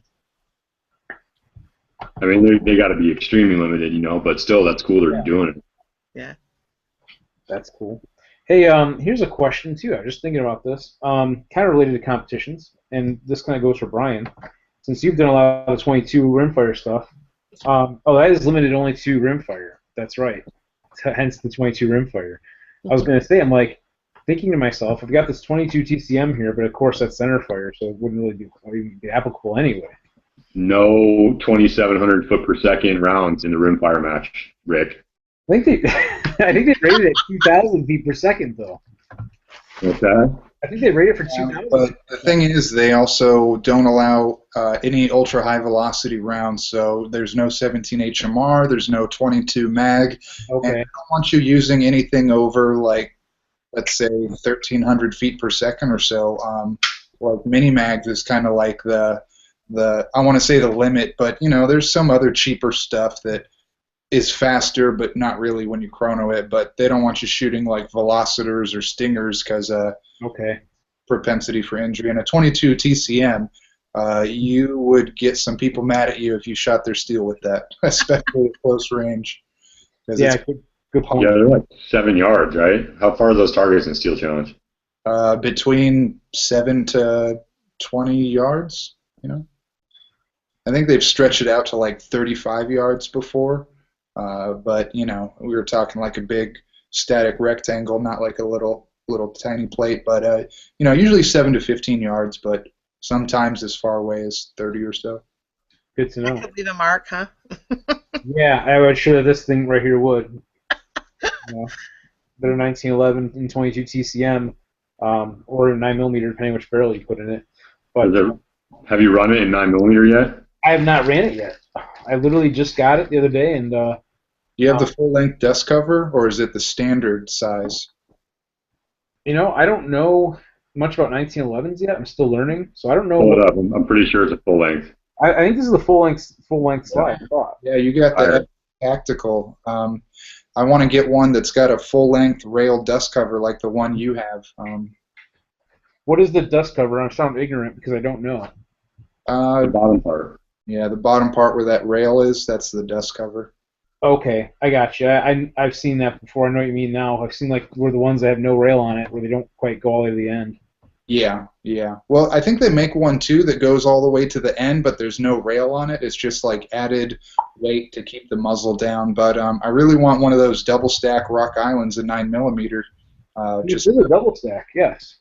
I mean, they got to be extremely limited, you know, but still, that's cool they're doing it. Yeah. That's cool. Hey, here's a question, too. I was just thinking about this. Kind of related to competitions, and this kind of goes for Brian. Since you've done a lot of the 22 rimfire stuff, that is limited only to rimfire. That's right. Hence the 22 rimfire. I was going to say, I'm like, thinking to myself, I've got this 22 TCM here, but of course that's centerfire, so it wouldn't really be applicable anyway. No 2,700 foot per second rounds in the rimfire match, Rick. I think they rated it at 2,000 feet per second, though. What's that? I think they rate it for 2,000. But the thing is, they also don't allow any ultra high velocity rounds. So there's no 17 HMR, there's no 22 mag, and Okay. they don't want you using anything over like, let's say, 1,300 feet per second or so. Like mini mags is kind of like the I want to say the limit, but there's some other cheaper stuff that is faster, but not really when you chrono it. But they don't want you shooting like velocitors or stingers because Okay. propensity for injury. And a 22 TCM, you would get some people mad at you if you shot their steel with that, especially at close range. Yeah, good point. Yeah, they're like 7 yards, right? How far are those targets in Steel Challenge? Between 7 to 20 yards. I think they've stretched it out to like 35 yards before. But we were talking like a big static rectangle, not like a little tiny plate. But usually 7 to 15 yards, but sometimes as far away as 30 or so. Good to know. That could be the mark, huh? Yeah, I was sure that this thing right here would. They're 1911 and 22 TCM, or 9mm, depending which barrel you put in it. But have you run it in 9mm yet? I have not ran it yet. I literally just got it the other day, and Do you have the full-length dust cover, or is it the standard size? I don't know much about 1911s yet. I'm still learning, so I don't know. Pull it up. I'm pretty sure it's a full length. I think this is the full length slide. I thought. Yeah, you got the tactical. I want to get one that's got a full-length rail dust cover like the one you have. What is the dust cover? I sound ignorant because I don't know. The bottom part. Yeah, the bottom part where that rail is, that's the dust cover. Okay, I got you. I've seen that before. I know what you mean now. I've seen like where the ones that have no rail on it, where they don't quite go all the way to the end. Yeah. Well, I think they make one too that goes all the way to the end, but there's no rail on it. It's just like added weight to keep the muzzle down. But I really want one of those double stack Rock Islands in 9mm. Just a double stack, yes.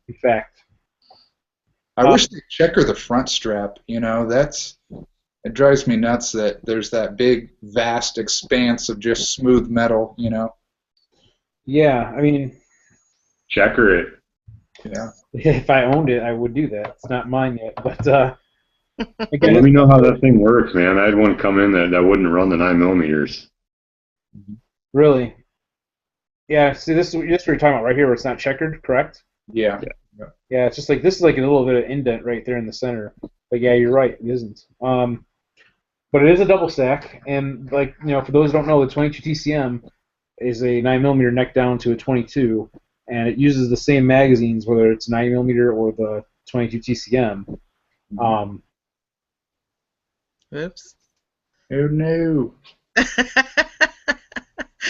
In fact. I wish they'd checker the front strap. It drives me nuts that there's that big, vast expanse of just smooth metal. Yeah, I mean. Checker it. Yeah. If I owned it, I would do that. It's not mine yet, but again, let me know how that thing works, man. I had one come in that wouldn't run the 9mm. Really? Yeah. See, this is what you're talking about right here, where it's not checkered, correct? Yeah. Yeah, it's just like this is like a little bit of indent right there in the center. But yeah, you're right, it isn't. But it is a double stack, and like for those who don't know, the 22 TCM is a 9mm neck down to a 22, and it uses the same magazines whether it's 9mm or the 22 TCM. Oops. Oh no.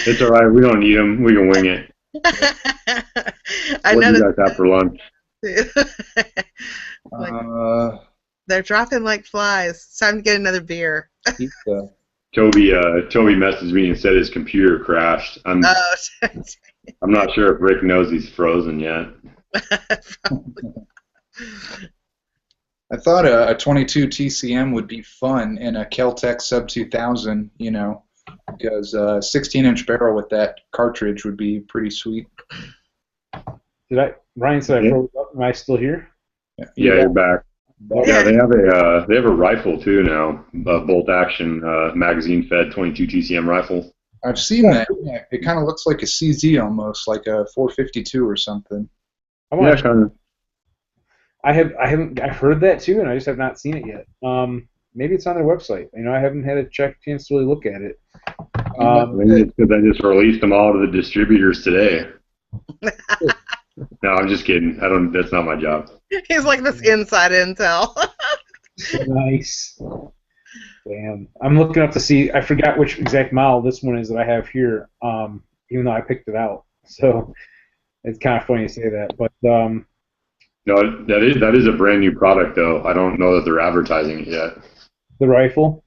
It's all right. We don't need them. We can wing it. I What do know you guys have for lunch? They're dropping like flies. It's time to get another beer. Pizza. Toby messaged me and said his computer crashed. I'm not sure if Rick knows he's frozen yet. I thought a 22 TCM would be fun in a Kel-Tec Sub 2000, because a 16-inch barrel with that cartridge would be pretty sweet. Ryan said I froze up. Am I still here? Yeah, you're back. Yeah, they have a rifle too now, a bolt-action magazine-fed 22 TCM rifle. I've seen that. Yeah, it kind of looks like a CZ almost, like a 452 or something. Yeah, kind of. I've heard that too, and I just have not seen it yet. Maybe it's on their website. I haven't had a chance to really look at it. Maybe it's because I just released them all to the distributors today. No, I'm just kidding. That's not my job. He's like this inside intel. Nice. Damn. I'm looking up to see. I forgot which exact model this one is that I have here. Even though I picked it out, so it's kind of funny to say that. But no, that is a brand new product though. I don't know that they're advertising it yet. The rifle.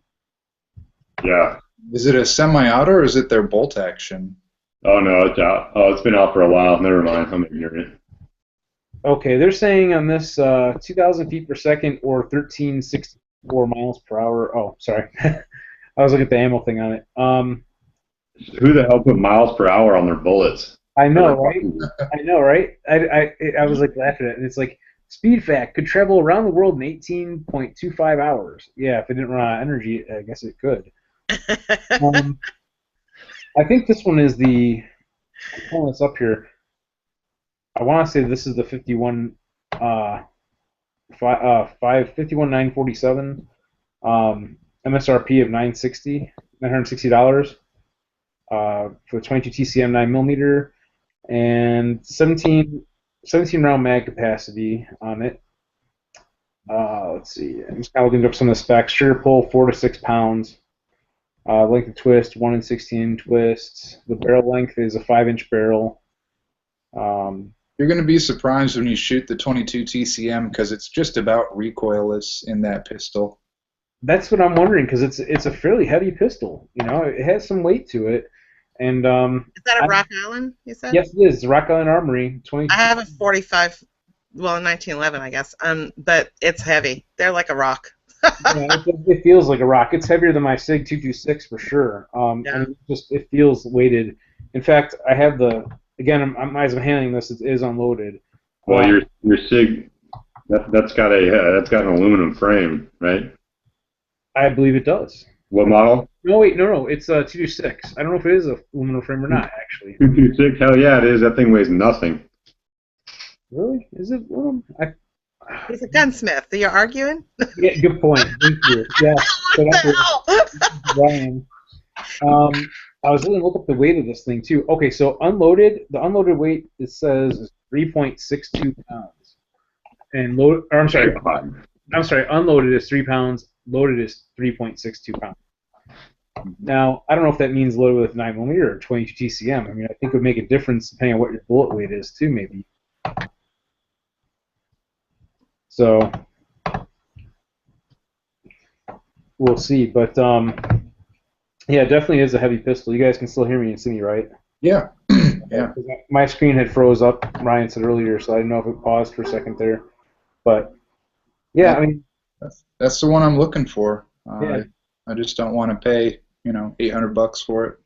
Yeah. Is it a semi-auto or is it their bolt action? Oh no, it's out. Oh, it's been out for a while. Never mind. I'm ignorant. Okay, they're saying on this 2,000 feet per second or 1,364 miles per hour. Oh, sorry. I was looking at the ammo thing on it. Who the hell put miles per hour on their bullets? I know, right? I know, right? I was like laughing at it, and it's like speed fact could travel around the world in 18.25 hours. Yeah, if it didn't run out of energy, I guess it could. I think this one is the. I'm pulling this up here. I want to say this is the 51, 947, MSRP of $960 for 22 TCM 9mm, and 17 round mag capacity on it. Let's see. I'm just kind of looking up some of the specs. Trigger pull 4 to 6 pounds. Length of twist 1 in 16 twists. The barrel length is a 5-inch barrel. You're going to be surprised when you shoot the 22 TCM because it's just about recoilless in that pistol. That's what I'm wondering because it's a fairly heavy pistol. You know, it has some weight to it. And is that a Rock Island? You said? Yes, it is. Rock Island Armory 20. I have a 45. Well, 1911, I guess. But it's heavy. They're like a rock. Yeah, it feels like a rock. It's heavier than my SIG 226 for sure. Yeah. And it feels weighted. In fact, I have the. Again, as I'm handling this, it is unloaded. Well, your SIG, that's got an aluminum frame, right? I believe it does. What model? No, wait, no. It's a 226. I don't know if it is a aluminum frame or not, actually. 226? Hell yeah, it is. That thing weighs nothing. Really? Is it aluminum? He's a gunsmith. Are you arguing? Yeah, good point. Thank you. Yeah. What the hell? Ryan. I was going to look up the weight of this thing too. Okay, so the unloaded weight it says is 3.62 pounds, and unloaded is 3 pounds. Loaded is 3.62 pounds. Now I don't know if that means loaded with 9mm or 22 TCM. I mean, I think it would make a difference depending on what your bullet weight is too, maybe. So we'll see, but yeah, it definitely is a heavy pistol. You guys can still hear me and see me, right? Yeah. Yeah. My screen had froze up, Ryan said earlier, so I didn't know if it paused for a second there. But yeah, I mean, that's the one I'm looking for. Yeah. I just don't want to pay, $800 for it.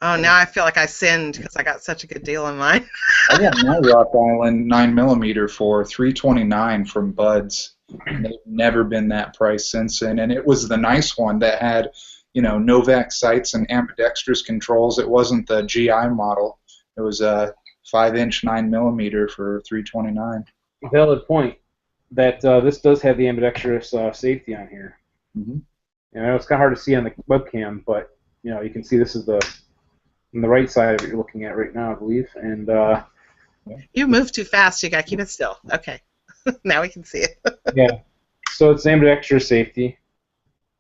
Oh, now I feel like I sinned because I got such a good deal on mine. I got my Rock Island 9mm for $329 from Buds. They've never been that price since then, and it was the nice one that had, Novak sights and ambidextrous controls. It wasn't the GI model. It was a 5-inch 9mm for $329. Valid point. That this does have the ambidextrous safety on here. Mm-hmm. It's kind of hard to see on the webcam, but you can see this is on the right side of it you're looking at right now, I believe. And you move too fast. You got to keep it still. Okay. Now we can see it. Yeah. So it's ambidextrous safety.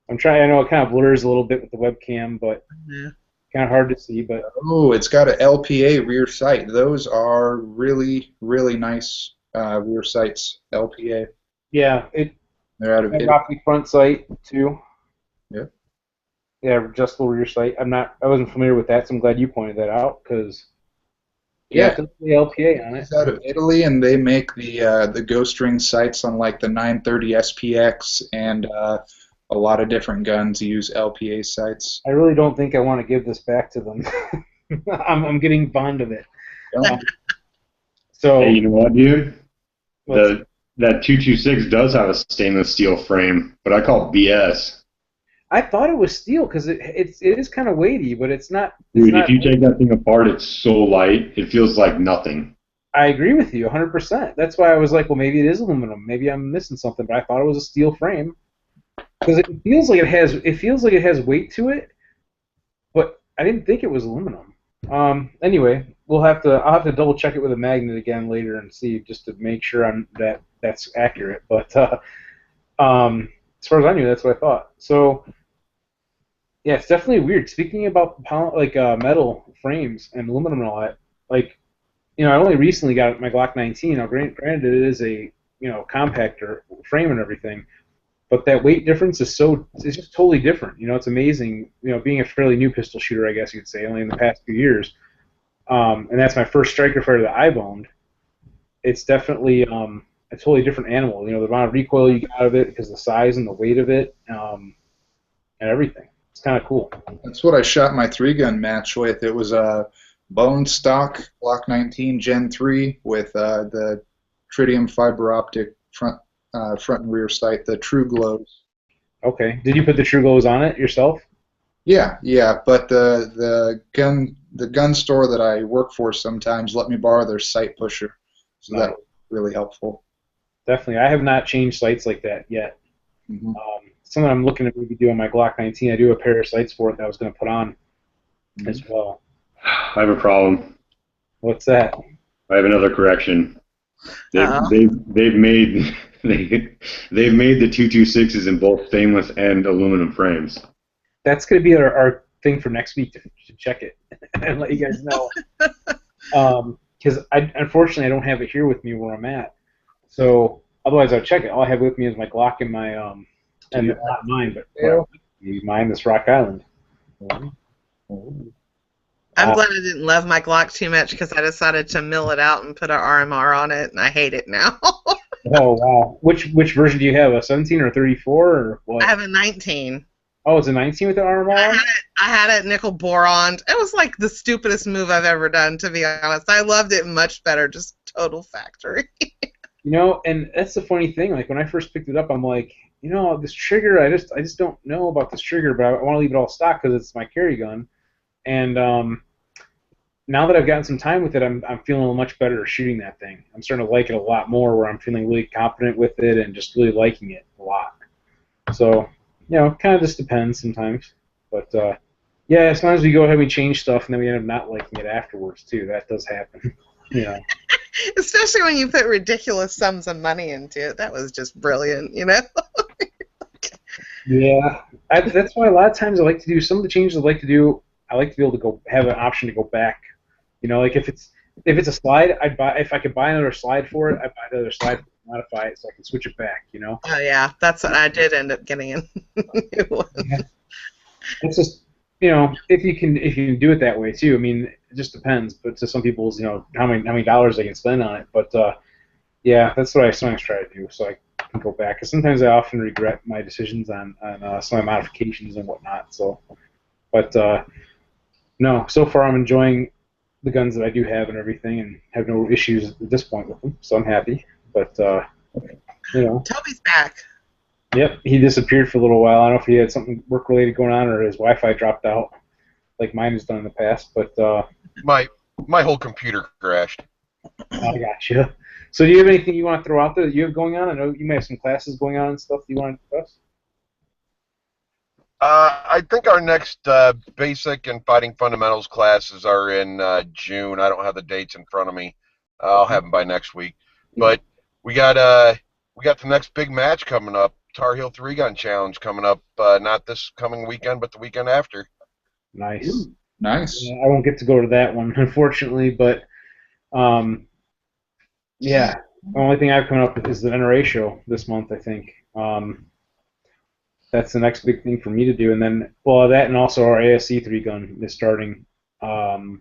I know it kind of blurs a little bit with the webcam, but kind of hard to see. But it's got an LPA rear sight. Those are really, really nice rear sights. LPA. Yeah, they're out of it. Rocky front sight too. Yeah. Yeah, adjustable rear sight. I wasn't familiar with that, so I'm glad you pointed that out because. Yeah, it's the LPA on it. It's out of Italy, and they make the ghost ring sights on like the 930 SPX and a lot of different guns use LPA sights. I really don't think I want to give this back to them. I'm getting fond of it. So. Hey, you know what, dude? That 226 does have a stainless steel frame, but I call it BS. I thought it was steel because it is kind of weighty, but it's not. Dude, if you take that thing apart, it's so light, it feels like nothing. I agree with you 100%. That's why I was like, well, maybe it is aluminum. Maybe I'm missing something, but I thought it was a steel frame because it feels like it has weight to it, but I didn't think it was aluminum. Anyway, I'll have to double check it with a magnet again later and see just to make sure that's accurate. But as far as I knew, that's what I thought. So. Yeah, it's definitely weird. Speaking about metal frames and aluminum and all that, I only recently got my Glock 19. Now, granted, it is a compactor frame and everything, but that weight difference is just totally different. It's amazing. Being a fairly new pistol shooter, I guess you could say, only in the past few years, and that's my first striker fighter that I've owned. It's definitely a totally different animal. The amount of recoil you get out of it because of the size and the weight of it, and everything. It's kind of cool. That's what I shot my 3-gun match with. It was a bone stock Glock 19 Gen 3 with the tritium fiber optic front and rear sight, the True Glows. Okay. Did you put the True Glows on it yourself? Yeah, but the gun store that I work for sometimes let me borrow their sight pusher, so that was really helpful. Definitely. I have not changed sights like that yet. Mm-hmm. Something I'm looking to maybe do on my Glock 19. I do have a pair of sights for it that I was going to put on as well. I have a problem. What's that? I have another correction. They've made they've made the 226s in both stainless and aluminum frames. That's going to be our thing for next week to check it and let you guys know. Because unfortunately I don't have it here with me where I'm at. So otherwise I'll check it. All I have with me is my Glock and my and not mine, but mine this Rock Island. I'm glad I didn't love my Glock too much because I decided to mill it out and put an RMR on it, and I hate it now. Oh wow! Which version do you have? A 17 or a 34 or what? I have a 19. Oh, it's a 19 with the RMR? I had it nickel boron. It was like the stupidest move I've ever done, to be honest. I loved it much better, just total factory. You know, and that's the funny thing. Like when I first picked it up, I'm like, you know, this trigger, I just don't know about this trigger, but I want to leave it all stock because it's my carry gun. And now that I've gotten some time with it, I'm feeling much better shooting that thing. I'm starting to like it a lot more, where I'm feeling really confident with it and just really liking it a lot. So, you know, it kind of just depends sometimes. But yeah, sometimes we go ahead and we change stuff, and then we end up not liking it afterwards too. That does happen. You know. Especially when you put ridiculous sums of money into it. That was just brilliant, you know? Yeah, that's why a lot of times I like to do some of the changes I like to do. I like to be able to have an option to go back. You know, like if it's a slide, I'd buy. If I could buy another slide for it, I'd buy another slide, modify it so I can switch it back. You know. Oh yeah, that's what I did end up getting in. Yeah. It's just, you know, if you can do it that way too. I mean, it just depends. But to some people's, you know, how many dollars they can spend on it. But yeah, that's what I sometimes try to do, so I can go back. Because sometimes I often regret my decisions on some of my modifications and whatnot. So, but no, so far I'm enjoying the guns that I do have and everything, and have no issues at this point with them. So I'm happy. But you know. Toby's back. Yep, he disappeared for a little while. I don't know if he had something work-related going on or his Wi-Fi dropped out, like mine has done in the past. But my whole computer crashed. I got you. So do you have anything you want to throw out there that you have going on? I know you may have some classes going on and stuff that you want to discuss. I think our next basic and fighting fundamentals classes are in June. I don't have the dates in front of me. I'll have them by next week. But we got the next big match coming up. Tar Heel 3-Gun Challenge coming up, not this coming weekend, but the weekend after. Nice. Ooh, nice. Yeah, I won't get to go to that one, unfortunately, but yeah. The only thing I have coming up is the NRA show this month, I think. That's the next big thing for me to do. And then, well, that and also our ASC 3-Gun is starting the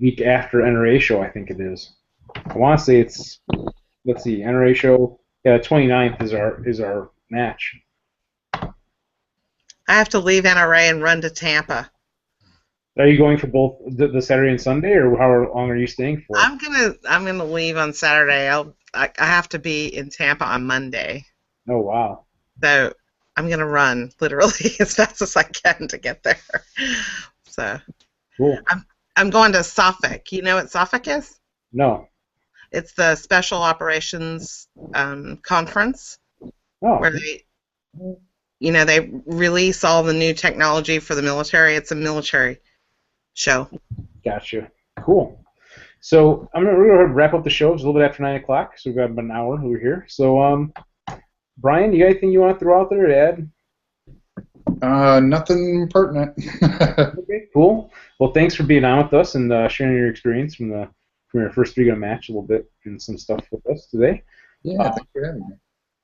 week after NRA show, I think it is. I want to say it's, let's see, NRA show. Yeah, 29th is our match. I have to leave NRA and run to Tampa. Are you going for both the Saturday and Sunday, or how long are you staying for? I'm gonna leave on Saturday. I have to be in Tampa on Monday. Oh wow! So I'm gonna run literally as fast as I can to get there. So cool. I'm going to Suffolk. You know what Suffolk is? No. It's the Special Operations Conference, where they release all the new technology for the military. It's a military show. Gotcha. Cool. So we're going to go ahead and wrap up the show. It's a little bit after 9 o'clock, so we've got about an hour over here. So, Brian, you got anything you want to throw out there to add? Nothing pertinent. Okay, cool. Well, thanks for being on with us and sharing your experience from your first 3-Gun match a little bit and some stuff with us today. Yeah, thanks for having me.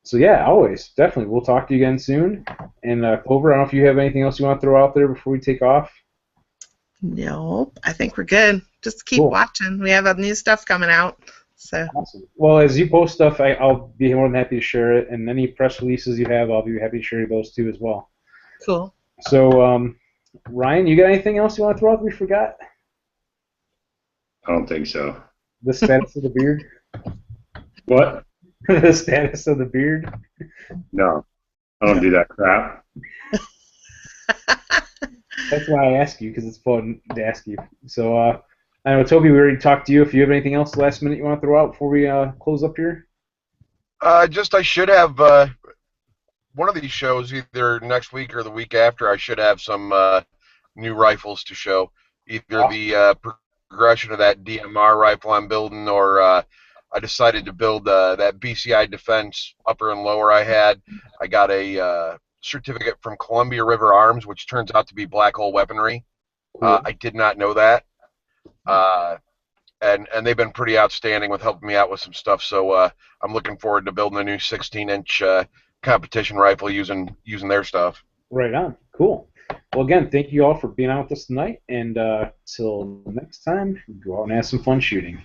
So yeah, always, definitely. We'll talk to you again soon. And Clover, I don't know if you have anything else you want to throw out there before we take off. Nope, I think we're good. Just keep watching. We have new stuff coming out. So. Awesome. Well, as you post stuff, I'll be more than happy to share it. And any press releases you have, I'll be happy to share those too as well. Cool. So, Ryan, you got anything else you want to throw out that we forgot? I don't think so. The status of the beard? What? The status of the beard? No, I don't do that crap. That's why I ask you, because it's fun to ask you. So, I know, Toby, we already talked to you. If you have anything else last minute you want to throw out before we close up here? I should have one of these shows either next week or the week after. I should have some new rifles to show, either Awesome. the progression of that DMR rifle I'm building, or I decided to build that BCI Defense upper and lower I had. I got a certificate from Columbia River Arms, which turns out to be black hole weaponry. Cool. I did not know that. And they've been pretty outstanding with helping me out with some stuff. So I'm looking forward to building a new 16-inch competition rifle using their stuff. Right on. Cool. Well, again, thank you all for being out with us tonight, and till next time, go out and have some fun shooting.